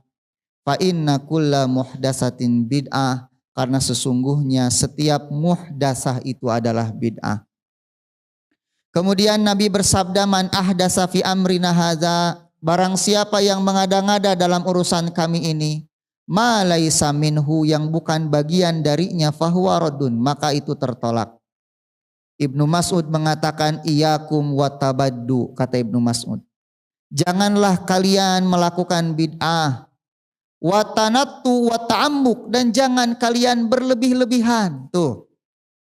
Fa inna kulla muhdatsatin bid'ah, karena sesungguhnya setiap muhdatsah itu adalah bid'ah. Kemudian Nabi bersabda, man ahdasa fi amrina hadza, barang siapa yang mengada-ngada dalam urusan kami ini, ma laisa minhu, yang bukan bagian darinya, fahuwa raddun, maka itu tertolak. Ibnu Mas'ud mengatakan, iyakum watabaddu, kata Ibnu Mas'ud. Janganlah kalian melakukan bid'ah, watanattu wata'ammuk, dan jangan kalian berlebih-lebihan. Tuh.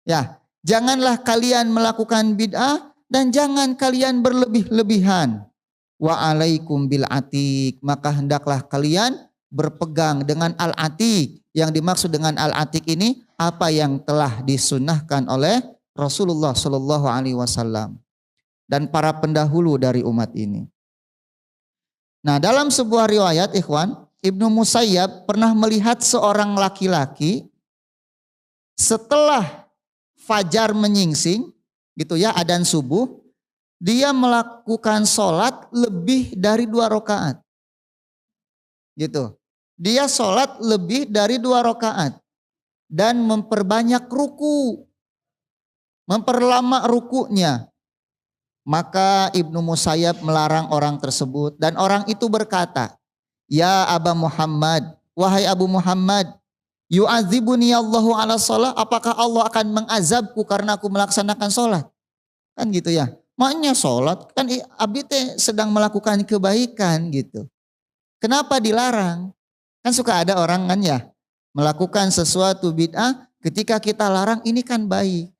Ya. Janganlah kalian melakukan bid'ah dan jangan kalian berlebih-lebihan. Wa alaikum bil atiq, maka hendaklah kalian berpegang dengan al-atiq. Yang dimaksud dengan al-atiq ini apa yang telah disunnahkan oleh Rasulullah Shallallahu Alaihi Wasallam dan para pendahulu dari umat ini. Nah, dalam sebuah riwayat ikhwan, Ibnu Musayyab pernah melihat seorang laki-laki setelah fajar menyingsing, gitu ya, adzan subuh, dia melakukan sholat lebih dari 2 rakaat. Gitu. Dia sholat lebih dari 2 rakaat. Dan memperbanyak ruku. Memperlama rukunya. Maka Ibnu Musayyab melarang orang tersebut. Dan orang itu berkata, ya Aba Muhammad, wahai Abu Muhammad, yu'adzibuni Allahu ala sholat, apakah Allah akan mengazabku karena aku melaksanakan sholat? Kan gitu ya. Makanya sholat kan abdi teh sedang melakukan kebaikan gitu. Kenapa dilarang? Kan suka ada orang kan ya melakukan sesuatu bid'ah, ketika kita larang ini kan baik.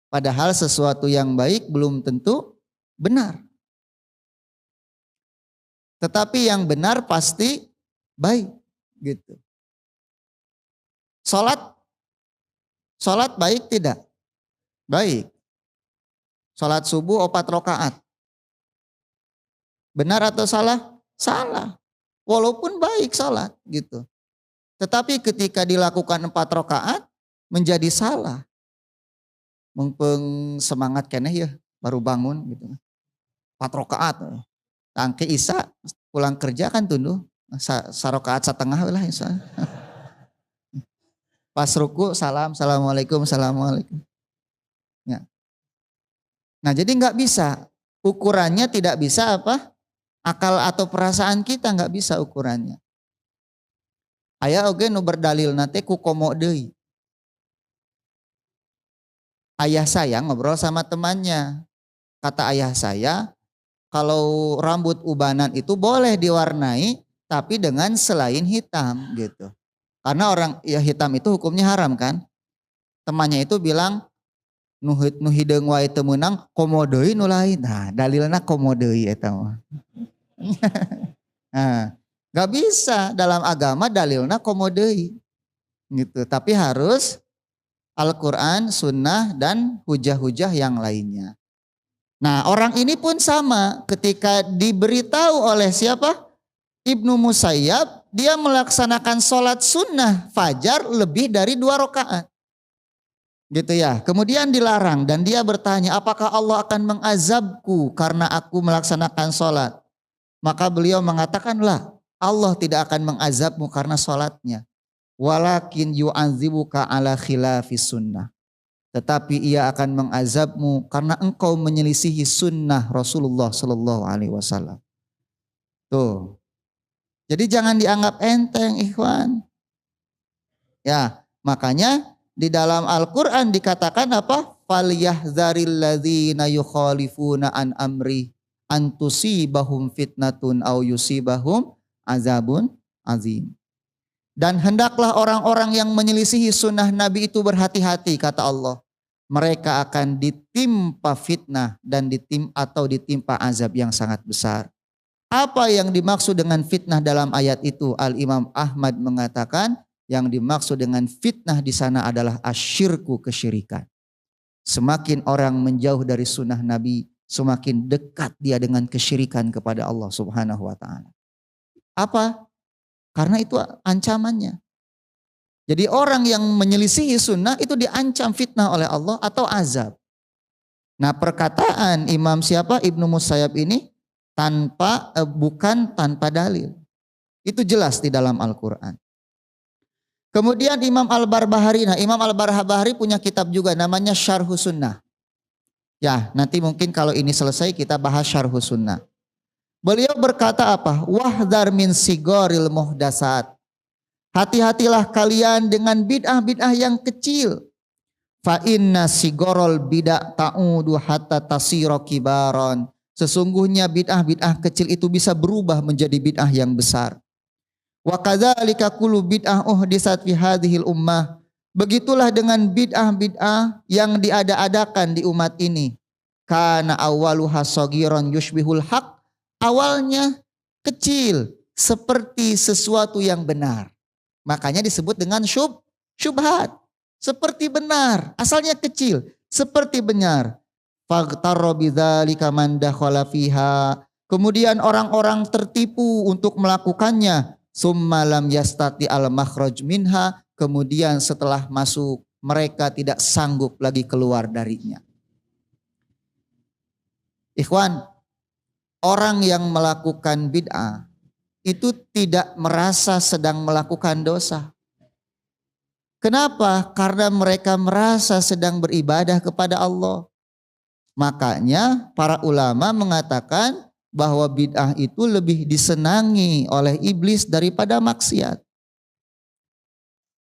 Padahal sesuatu yang baik belum tentu benar. Tetapi yang benar pasti baik gitu. Sholat baik tidak? Baik. Sholat subuh 4 rakaat. Benar atau salah? Salah. Walaupun baik sholat gitu. Tetapi ketika dilakukan 4 rakaat menjadi salah. Mumpung semangat keneh ya, baru bangun gitu. 4 rakaat. Tangke Isa pulang kerja kan tunduh. Sarokaat setengah lah Isa. Pas ruku salam, assalamualaikum, assalamualaikum. Ya. Nah jadi nggak bisa. Ukurannya tidak bisa apa? Akal atau perasaan kita nggak bisa ukurannya. Aya oge nu berdalil nate ku komo deui. Ayah saya ngobrol sama temannya. Kata ayah saya, kalau rambut ubanan itu boleh diwarnai tapi dengan selain hitam gitu. Karena orang ya hitam itu hukumnya haram kan. Temannya itu bilang nu hideung wae teu meunang komo deui nu lain. Nah, dalilna komo deui eta mah. Nah, gak bisa dalam agama dalilna komo deui. Gitu. Tapi harus Al-Quran, Sunnah, dan hujah-hujah yang lainnya. Nah orang ini pun sama ketika diberitahu oleh siapa? Ibnu Musayyab, dia melaksanakan sholat sunnah fajar lebih dari 2 rakaat. Gitu ya. Kemudian dilarang dan dia bertanya, apakah Allah akan mengazabku karena aku melaksanakan sholat? Maka beliau mengatakan, lah, Allah tidak akan mengazabmu karena sholatnya. Walakin yu'adzibuka ala khilafis sunnah. Tetapi ia akan mengazabmu karena engkau menyelisihi sunnah Rasulullah Sallallahu Alaihi Wasallam. Tuh. Jadi jangan dianggap enteng, ikhwan. Ya, makanya di dalam Al-Quran dikatakan apa? Falyahzaril ladzina yukhalifuna an amri an tusibahum fitnatun au yusibahum azabun azim. Dan hendaklah orang-orang yang menyelisihi sunnah Nabi itu berhati-hati, kata Allah. Mereka akan ditimpa fitnah dan ditimpa azab yang sangat besar. Apa yang dimaksud dengan fitnah dalam ayat itu? Al-Imam Ahmad mengatakan yang dimaksud dengan fitnah di sana adalah asyirku, kesyirikan. Semakin orang menjauh dari sunnah Nabi, semakin dekat dia dengan kesyirikan kepada Allah Subhanahu wa ta'ala. Apa? Karena itu ancamannya. Jadi orang yang menyelisihi sunnah itu diancam fitnah oleh Allah atau azab. Nah perkataan Imam siapa? Ibnu Musayyab ini bukan tanpa dalil. Itu jelas di dalam Al-Quran. Kemudian Imam Al-Barbahari. Nah Imam Al-Barbahari punya kitab juga namanya Syarhus Sunnah. Ya nanti mungkin kalau ini selesai kita bahas Syarhus Sunnah. Beliau berkata apa? Wahdar min sigoril muhdasat. Hati-hatilah kalian dengan bid'ah-bid'ah yang kecil. Fa inna sigorol bid'ah ta'udu hatta tasiro kibaron. Sesungguhnya bid'ah-bid'ah kecil itu bisa berubah menjadi bid'ah yang besar. Wa kadzalika kullu bid'ah uhdisat fi hadhil ummah. Begitulah dengan bid'ah-bid'ah yang diada-adakan di umat ini. Kana awwaluha sagiran yushbihul haq. Awalnya kecil seperti sesuatu yang benar. Makanya disebut dengan syubhat. Seperti benar. Asalnya kecil. Seperti benar. Faghtarra bidzalika man dakhala fiha. Kemudian orang-orang tertipu untuk melakukannya. Summa lam yastati al makhraj minha. Kemudian setelah masuk mereka tidak sanggup lagi keluar darinya. Ikhwan, orang yang melakukan bid'ah itu tidak merasa sedang melakukan dosa. Kenapa? Karena mereka merasa sedang beribadah kepada Allah. Makanya para ulama mengatakan bahwa bid'ah itu lebih disenangi oleh iblis daripada maksiat.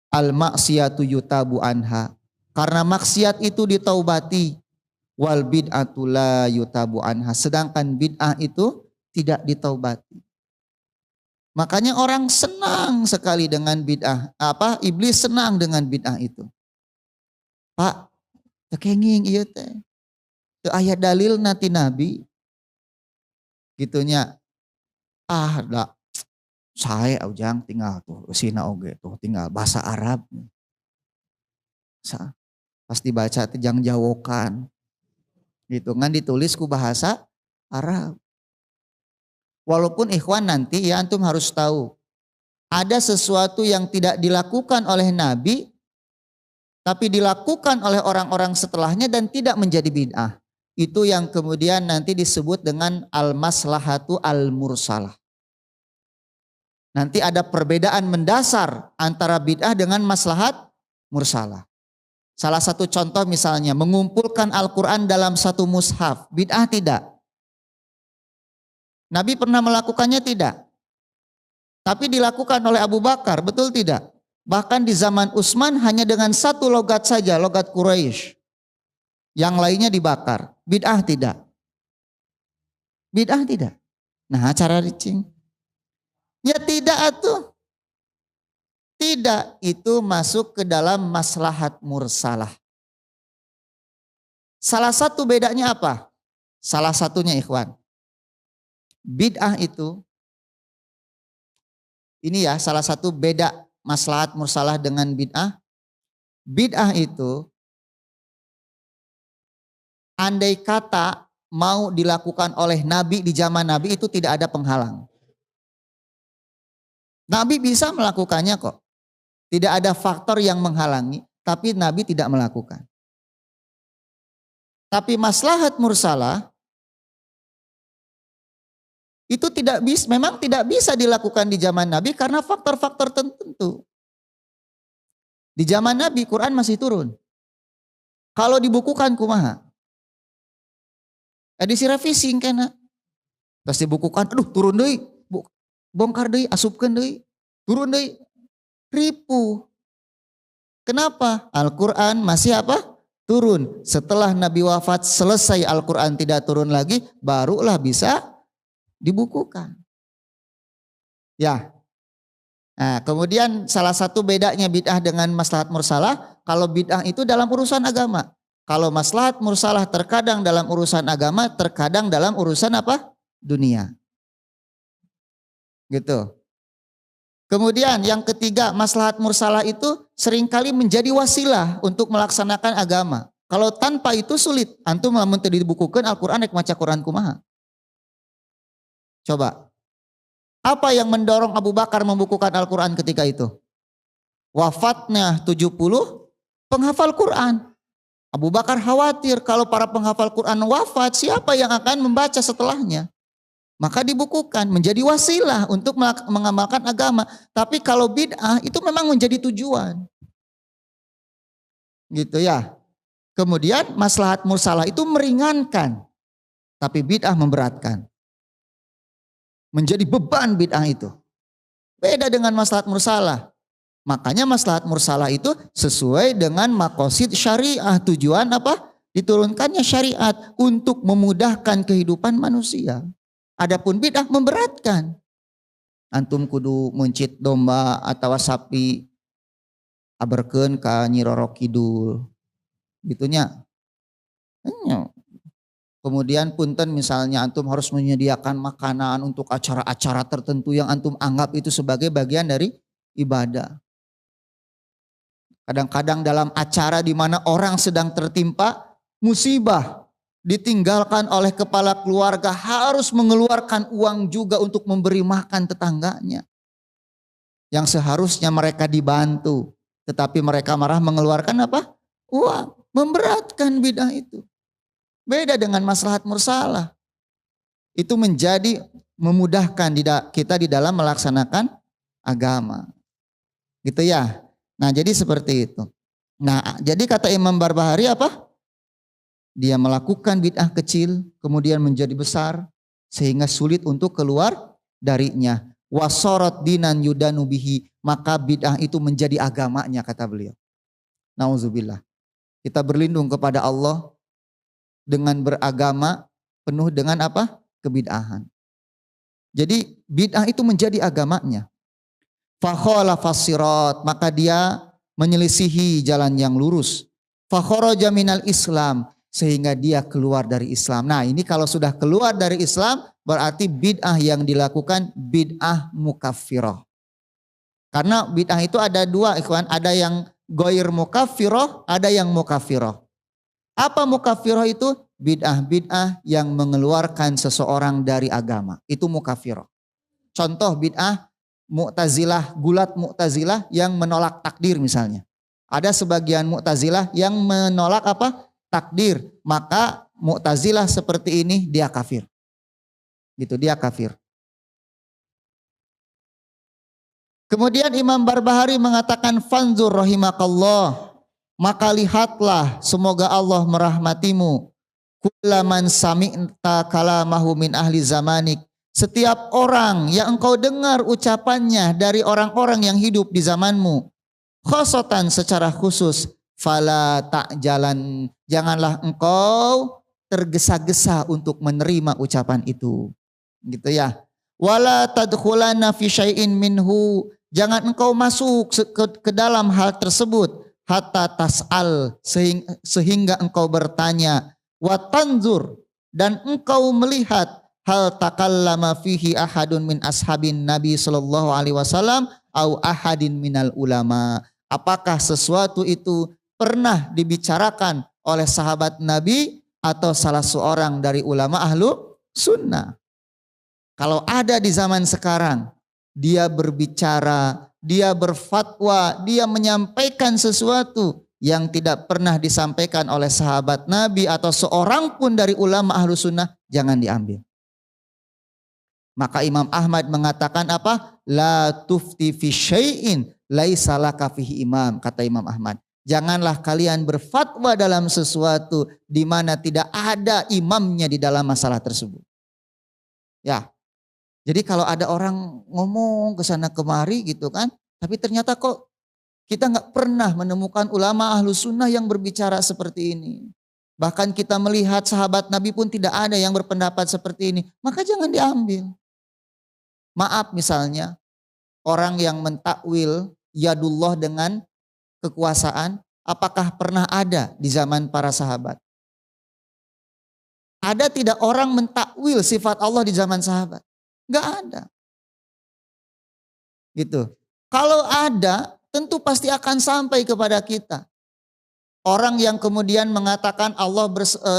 Al-maksiyatu yutabu anha. Karena maksiat itu ditaubati. Wal bid'atu la yutabu anha. Sedangkan bid'ah itu tidak ditaubati. Makanya orang senang sekali dengan bid'ah. Iblis senang dengan bid'ah itu. Pak, tekenging ieu teh. Teu aya dalil nanti Nabi. Gitunya. Da saya ujang tinggal tuh sina oge tuh tinggal bahasa Arab. Pas dibaca teh jang jawokan. Gitu kan ditulis ku bahasa Arab. Walaupun ikhwan nanti ya antum harus tahu. Ada sesuatu yang tidak dilakukan oleh Nabi. Tapi dilakukan oleh orang-orang setelahnya dan tidak menjadi bid'ah. Itu yang kemudian nanti disebut dengan al-maslahatu al-mursalah. Nanti ada perbedaan mendasar antara bid'ah dengan maslahat mursalah. Salah satu contoh misalnya mengumpulkan Al-Quran dalam satu mushaf. Bid'ah tidak? Nabi pernah melakukannya tidak? Tapi dilakukan oleh Abu Bakar, betul tidak? Bahkan di zaman Utsman hanya dengan satu logat saja, logat Quraisy. Yang lainnya dibakar. Bid'ah tidak? Bid'ah tidak? Nah, cara ricing. Ya tidak atuh. Tidak, itu masuk ke dalam maslahat mursalah. Salah satu bedanya apa? Salah satunya ikhwan. Bid'ah itu, ini ya salah satu beda maslahat mursalah dengan bid'ah. Bid'ah itu, andai kata mau dilakukan oleh Nabi di zaman Nabi itu tidak ada penghalang. Nabi bisa melakukannya kok. Tidak ada faktor yang menghalangi, tapi Nabi tidak melakukan. Tapi maslahat mursalah itu memang tidak bisa dilakukan di zaman Nabi karena faktor-faktor tertentu. Di zaman Nabi Quran masih turun. Kalau dibukukan kumaha? Edisi revisi kena. Terus dibukukan, aduh turun deui, bongkar deui, asupkeun deui, turun deui. Ripu. Kenapa? Al-Quran masih apa? Turun. Setelah Nabi wafat selesai Al-Quran tidak turun lagi, barulah bisa dibukukan. Ya. Nah, kemudian salah satu bedanya bid'ah dengan maslahat mursalah, kalau bid'ah itu dalam urusan agama. Kalau maslahat mursalah terkadang dalam urusan agama, terkadang dalam urusan apa? Dunia. Gitu. Kemudian yang ketiga, maslahat mursalah itu seringkali menjadi wasilah untuk melaksanakan agama. Kalau tanpa itu sulit. Antum lamun teu dibukukeun Al-Qur'an rek maca Quran kumaha? Coba. Apa yang mendorong Abu Bakar membukukan Al-Qur'an ketika itu? Wafatnya 70 penghafal Quran. Abu Bakar khawatir kalau para penghafal Quran wafat, siapa yang akan membaca setelahnya? Maka dibukukan menjadi wasilah untuk mengamalkan agama. Tapi kalau bid'ah itu memang menjadi tujuan. Gitu ya. Kemudian maslahat mursalah itu meringankan. Tapi bid'ah memberatkan. Menjadi beban bid'ah itu. Beda dengan maslahat mursalah. Makanya maslahat mursalah itu sesuai dengan maqasid syariah. Tujuan apa? Diturunkannya syariat untuk memudahkan kehidupan manusia. Adapun bid'ah memberatkan. Antum kudu muncit domba atau sapi aberkeun ka Nyi Roro Kidul. Gitunya. Kemudian punten misalnya antum harus menyediakan makanan untuk acara-acara tertentu yang antum anggap itu sebagai bagian dari ibadah. Kadang-kadang dalam acara di mana orang sedang tertimpa musibah, ditinggalkan oleh kepala keluarga harus mengeluarkan uang juga untuk memberi makan tetangganya. Yang seharusnya mereka dibantu. Tetapi mereka marah mengeluarkan apa? Uang. Memberatkan bid'ah itu. Beda dengan maslahat mursalah. Itu menjadi memudahkan kita di dalam melaksanakan agama. Gitu ya. Nah jadi seperti itu. Nah jadi kata Imam Barbahari apa? Dia melakukan bid'ah kecil, kemudian menjadi besar, sehingga sulit untuk keluar darinya. Wasorot dinan yudanu bihi, maka bid'ah itu menjadi agamanya, kata beliau. Nauzubillah. Kita berlindung kepada Allah dengan beragama penuh dengan apa? Kebid'ahan. Jadi bid'ah itu menjadi agamanya. Fakhola fasirat, maka dia menyelisihi jalan yang lurus. Fakhoroja minal Islam, sehingga dia keluar dari Islam. Nah ini kalau sudah keluar dari Islam berarti bid'ah yang dilakukan bid'ah mukaffirah. Karena bid'ah itu ada dua ikhwan, ada yang goir mukaffirah, ada yang mukaffirah. Apa mukaffirah itu? Bid'ah-bid'ah yang mengeluarkan seseorang dari agama. Itu mukaffirah. Contoh bid'ah Mu'tazilah, gulat Mu'tazilah yang menolak takdir misalnya. Ada sebagian Mu'tazilah yang menolak apa? Takdir, maka Mu'tazilah seperti ini dia kafir. Gitu, dia kafir. Kemudian Imam Barbahari mengatakan fanzur rahimakallah, maka lihatlah semoga Allah merahmatimu, kullaman sami'ta kalamahu min ahli zamanik, setiap orang yang engkau dengar ucapannya dari orang-orang yang hidup di zamanmu, khosotan secara khusus, fala ta'jalan, janganlah engkau tergesa-gesa untuk menerima ucapan itu. Gitu ya. Wala tadkhulana fi syai'in minhu, jangan engkau masuk ke dalam hal tersebut, hatta tas'al, sehingga engkau bertanya, wa tanzur, dan engkau melihat, hal takallama fihi ahadun min ashabin Nabi sallallahu alaihi wasallam au ahadin minal ulama, apakah sesuatu itu pernah dibicarakan oleh sahabat Nabi atau salah seorang dari ulama ahlu sunnah. Kalau ada di zaman sekarang, dia berbicara, dia berfatwa, dia menyampaikan sesuatu yang tidak pernah disampaikan oleh sahabat Nabi atau seorang pun dari ulama ahlu sunnah, jangan diambil. Maka Imam Ahmad mengatakan apa? La tufti fi syai'in laisa laka fihi imam, kata Imam Ahmad. Janganlah kalian berfatwa dalam sesuatu di mana tidak ada imamnya di dalam masalah tersebut. Ya. Jadi kalau ada orang ngomong ke sana kemari gitu kan, tapi ternyata kok kita nggak pernah menemukan ulama ahlu sunnah yang berbicara seperti ini. Bahkan kita melihat sahabat Nabi pun tidak ada yang berpendapat seperti ini. Maka jangan diambil. Maaf misalnya orang yang mentakwil yadullah dengan kekuasaan, apakah pernah ada di zaman para sahabat? Ada tidak orang mentakwil sifat Allah di zaman sahabat? Enggak ada. Gitu. Kalau ada, tentu pasti akan sampai kepada kita. Orang yang kemudian mengatakan Allah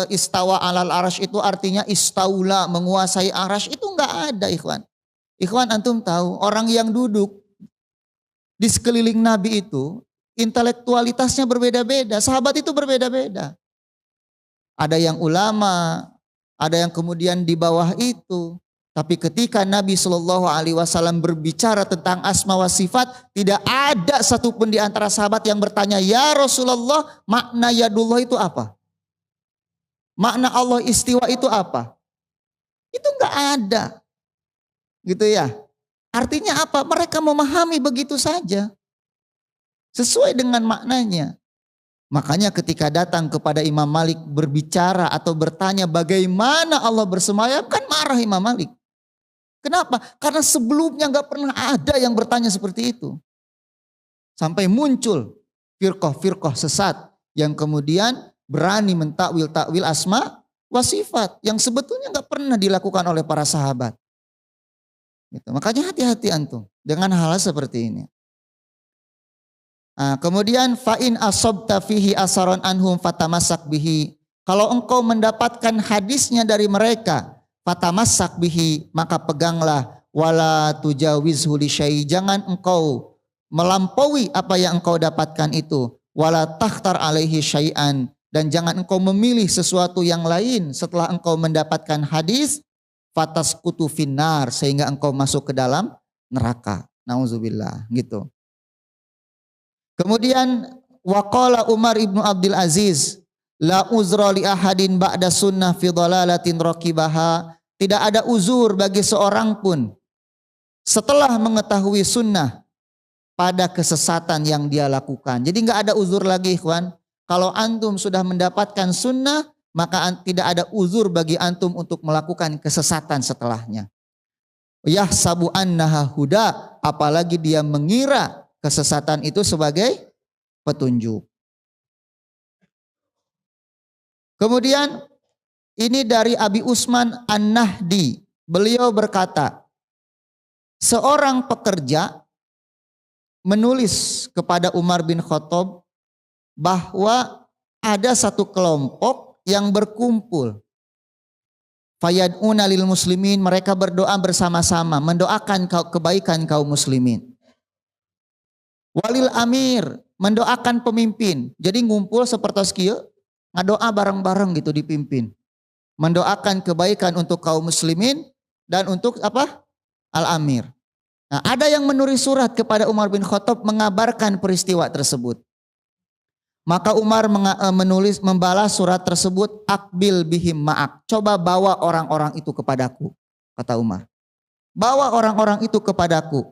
istawa alal arash itu artinya istaula, menguasai arash, itu enggak ada, ikhwan. Ikhwan, antum tahu orang yang duduk di sekeliling Nabi itu intelektualitasnya berbeda-beda, sahabat itu berbeda-beda. Ada yang ulama, ada yang kemudian di bawah itu. Tapi ketika Nabi Shallallahu Alaihi Wasallam berbicara tentang asma wa sifat, tidak ada satupun di antara sahabat yang bertanya, ya Rasulullah, makna yadullah itu apa? Makna Allah istiwa itu apa? Itu enggak ada. Gitu ya. Artinya apa? Mereka memahami begitu saja. Sesuai dengan maknanya. Makanya ketika datang kepada Imam Malik berbicara atau bertanya bagaimana Allah bersemayam, kan marah Imam Malik. Kenapa? Karena sebelumnya nggak pernah ada yang bertanya seperti itu. Sampai muncul firqah-firqah sesat yang kemudian berani mentakwil-takwil asma wa sifat yang sebetulnya nggak pernah dilakukan oleh para sahabat. Gitu. Makanya hati-hati antum dengan hal seperti ini. Nah, kemudian fa'in asobta fihi asaron anhum fatamasak bihi. Kalau engkau mendapatkan hadisnya dari mereka, fatamasak bihi, maka peganglah, wala tujawizhu li syai', jangan engkau melampaui apa yang engkau dapatkan itu, wala takhtar alaihi syai'an, dan jangan engkau memilih sesuatu yang lain setelah engkau mendapatkan hadis, fatasqutu finnar, sehingga engkau masuk ke dalam neraka. Nauzubillah, gitu. Kemudian waqala Umar ibnu Abdul Aziz, la uzra li ahadin ba'da sunnah fi dhalalatin raqibaha. Tidak ada uzur bagi seorang pun setelah mengetahui sunnah pada kesesatan yang dia lakukan. Jadi enggak ada uzur lagi, ikhwan. Kalau antum sudah mendapatkan sunnah, maka tidak ada uzur bagi antum untuk melakukan kesesatan setelahnya. Yahsabu annaha huda, apalagi dia mengira kesesatan itu sebagai petunjuk. Kemudian ini dari Abi Usman An-Nahdi. Beliau berkata, seorang pekerja menulis kepada Umar bin Khattab bahwa ada satu kelompok yang berkumpul. Fayad'una lil muslimin, mereka berdoa bersama-sama, mendoakan kebaikan kaum muslimin. Walil amir, mendoakan pemimpin. Jadi ngumpul seperti kieu, ngadoa bareng-bareng gitu dipimpin. Mendoakan kebaikan untuk kaum muslimin dan untuk apa? Al-amir. Nah, ada yang menulis surat kepada Umar bin Khattab mengabarkan peristiwa tersebut. Maka Umar membalas surat tersebut, akbil bihim ma'ak. Coba bawa orang-orang itu kepadaku, kata Umar. Bawa orang-orang itu kepadaku.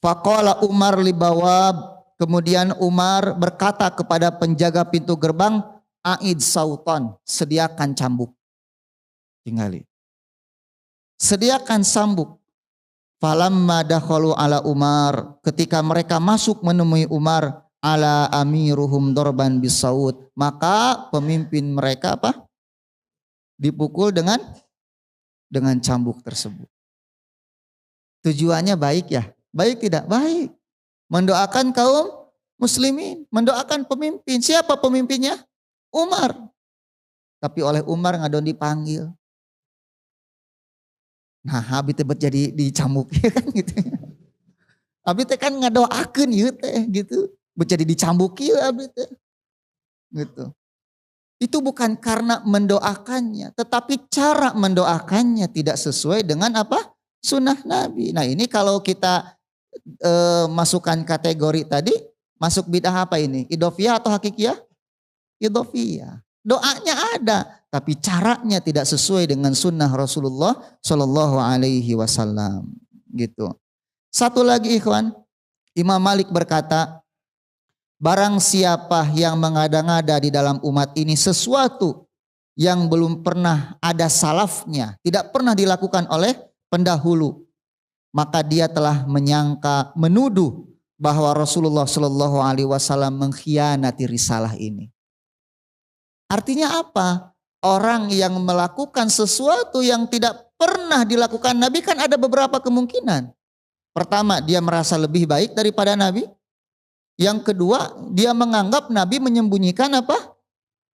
Faqala Umar libawab. Kemudian Umar berkata kepada penjaga pintu gerbang, Aid sautan, sediakan cambuk. Tinggali. Sediakan cambuk. Falamma dakhalu ala Umar, ketika mereka masuk menemui Umar, ala amiruhum dorban bisaud, maka pemimpin mereka apa? Dipukul dengan cambuk tersebut. Tujuannya baik ya? Baik tidak? Baik. Mendoakan kaum muslimin, mendoakan pemimpin. Siapa pemimpinnya? Umar. Tapi oleh Umar ngadon dipanggil. Nah, habis teh jadi dicambuk ya kan gitu. Habis teh kan ngadoakeun ieu teh gitu. Jadi dicambuk ieu habis teh. Gitu. Itu bukan karena mendoakannya, tetapi cara mendoakannya tidak sesuai dengan apa? Sunnah Nabi. Nah, ini kalau kita masukkan kategori tadi, masuk bid'ah apa ini? Idofiyah atau hakikiyah? Idofiyah. Doanya ada, tapi caranya tidak sesuai dengan sunnah Rasulullah Shallallahu Alaihi Wasallam. Gitu. Satu lagi ikhwan, Imam Malik berkata, barang siapa yang mengada-ngada di dalam umat ini sesuatu yang belum pernah ada salafnya, tidak pernah dilakukan oleh pendahulu, maka dia telah menuduh bahwa Rasulullah Shallallahu Alaihi Wasallam mengkhianati risalah ini. Artinya apa? Orang yang melakukan sesuatu yang tidak pernah dilakukan Nabi kan ada beberapa kemungkinan. Pertama, dia merasa lebih baik daripada Nabi. Yang kedua, dia menganggap Nabi menyembunyikan apa?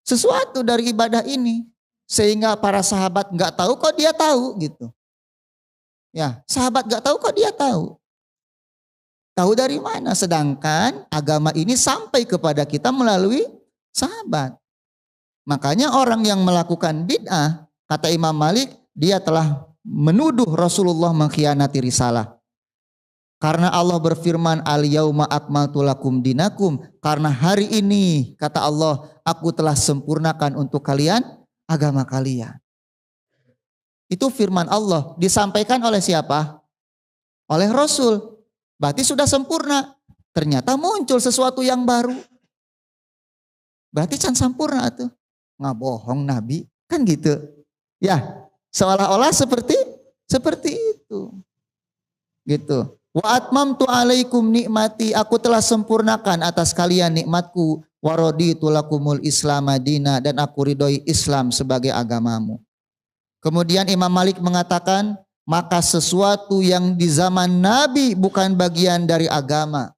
Sesuatu dari ibadah ini. Sehingga para sahabat nggak tahu kok dia tahu gitu. Ya, sahabat gak tahu kok dia tahu. Tahu dari mana? Sedangkan agama ini sampai kepada kita melalui sahabat. Makanya orang yang melakukan bid'ah, kata Imam Malik, dia telah menuduh Rasulullah mengkhianati risalah. Karena Allah berfirman, al-yauma akmaltu lakum dinakum. Karena hari ini, kata Allah, aku telah sempurnakan untuk kalian agama kalian. Itu firman Allah, disampaikan oleh siapa? Oleh Rasul. Berarti sudah sempurna. Ternyata muncul sesuatu yang baru. Berarti can sempurna tuh. Nggak bohong Nabi, kan gitu. Ya, seolah-olah seperti itu. Gitu. Wa atmamtu alaikum nikmati, aku telah sempurnakan atas kalian nikmatku. Wa raditu lakumul Islam madina, dan aku ridhoi Islam sebagai agamamu. Kemudian Imam Malik mengatakan, maka sesuatu yang di zaman Nabi bukan bagian dari agama,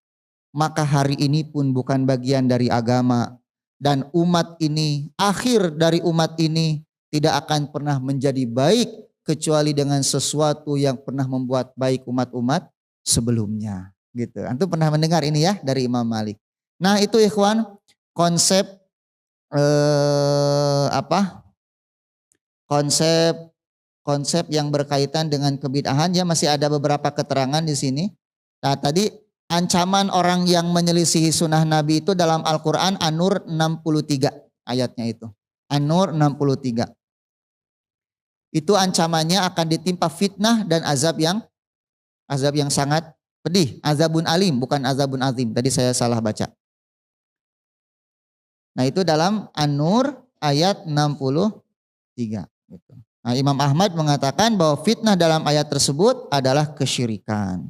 maka hari ini pun bukan bagian dari agama. Dan umat ini, akhir dari umat ini tidak akan pernah menjadi baik kecuali dengan sesuatu yang pernah membuat baik umat-umat sebelumnya. Gitu. Antum pernah mendengar ini ya dari Imam Malik. Nah itu ikhwan, konsep konsep yang berkaitan dengan kebid'ahan, ya masih ada beberapa keterangan di sini. Nah, tadi ancaman orang yang menyelisihi sunnah Nabi itu dalam Al-Quran An-Nur 63 ayatnya itu. An-Nur 63. Itu ancamannya akan ditimpa fitnah dan azab yang sangat pedih. Azabun alim, bukan azabun azim. Tadi saya salah baca. Nah itu dalam An-Nur ayat 63. Gitu. Nah, Imam Ahmad mengatakan bahwa fitnah dalam ayat tersebut adalah kesyirikan.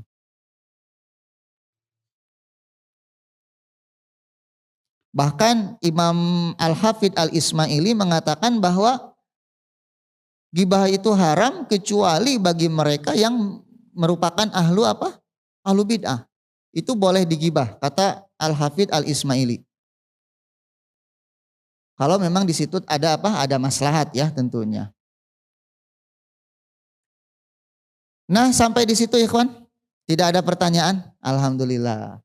Bahkan Imam Al-Hafidh Al-Ismaili mengatakan bahwa gibah itu haram kecuali bagi mereka yang merupakan ahlu apa? Ahlu bid'ah. Itu boleh digibah, kata Al-Hafidh Al-Ismaili. Kalau memang di situ ada apa? Ada maslahat ya tentunya. Nah sampai di situ ikhwan, tidak ada pertanyaan. Alhamdulillah.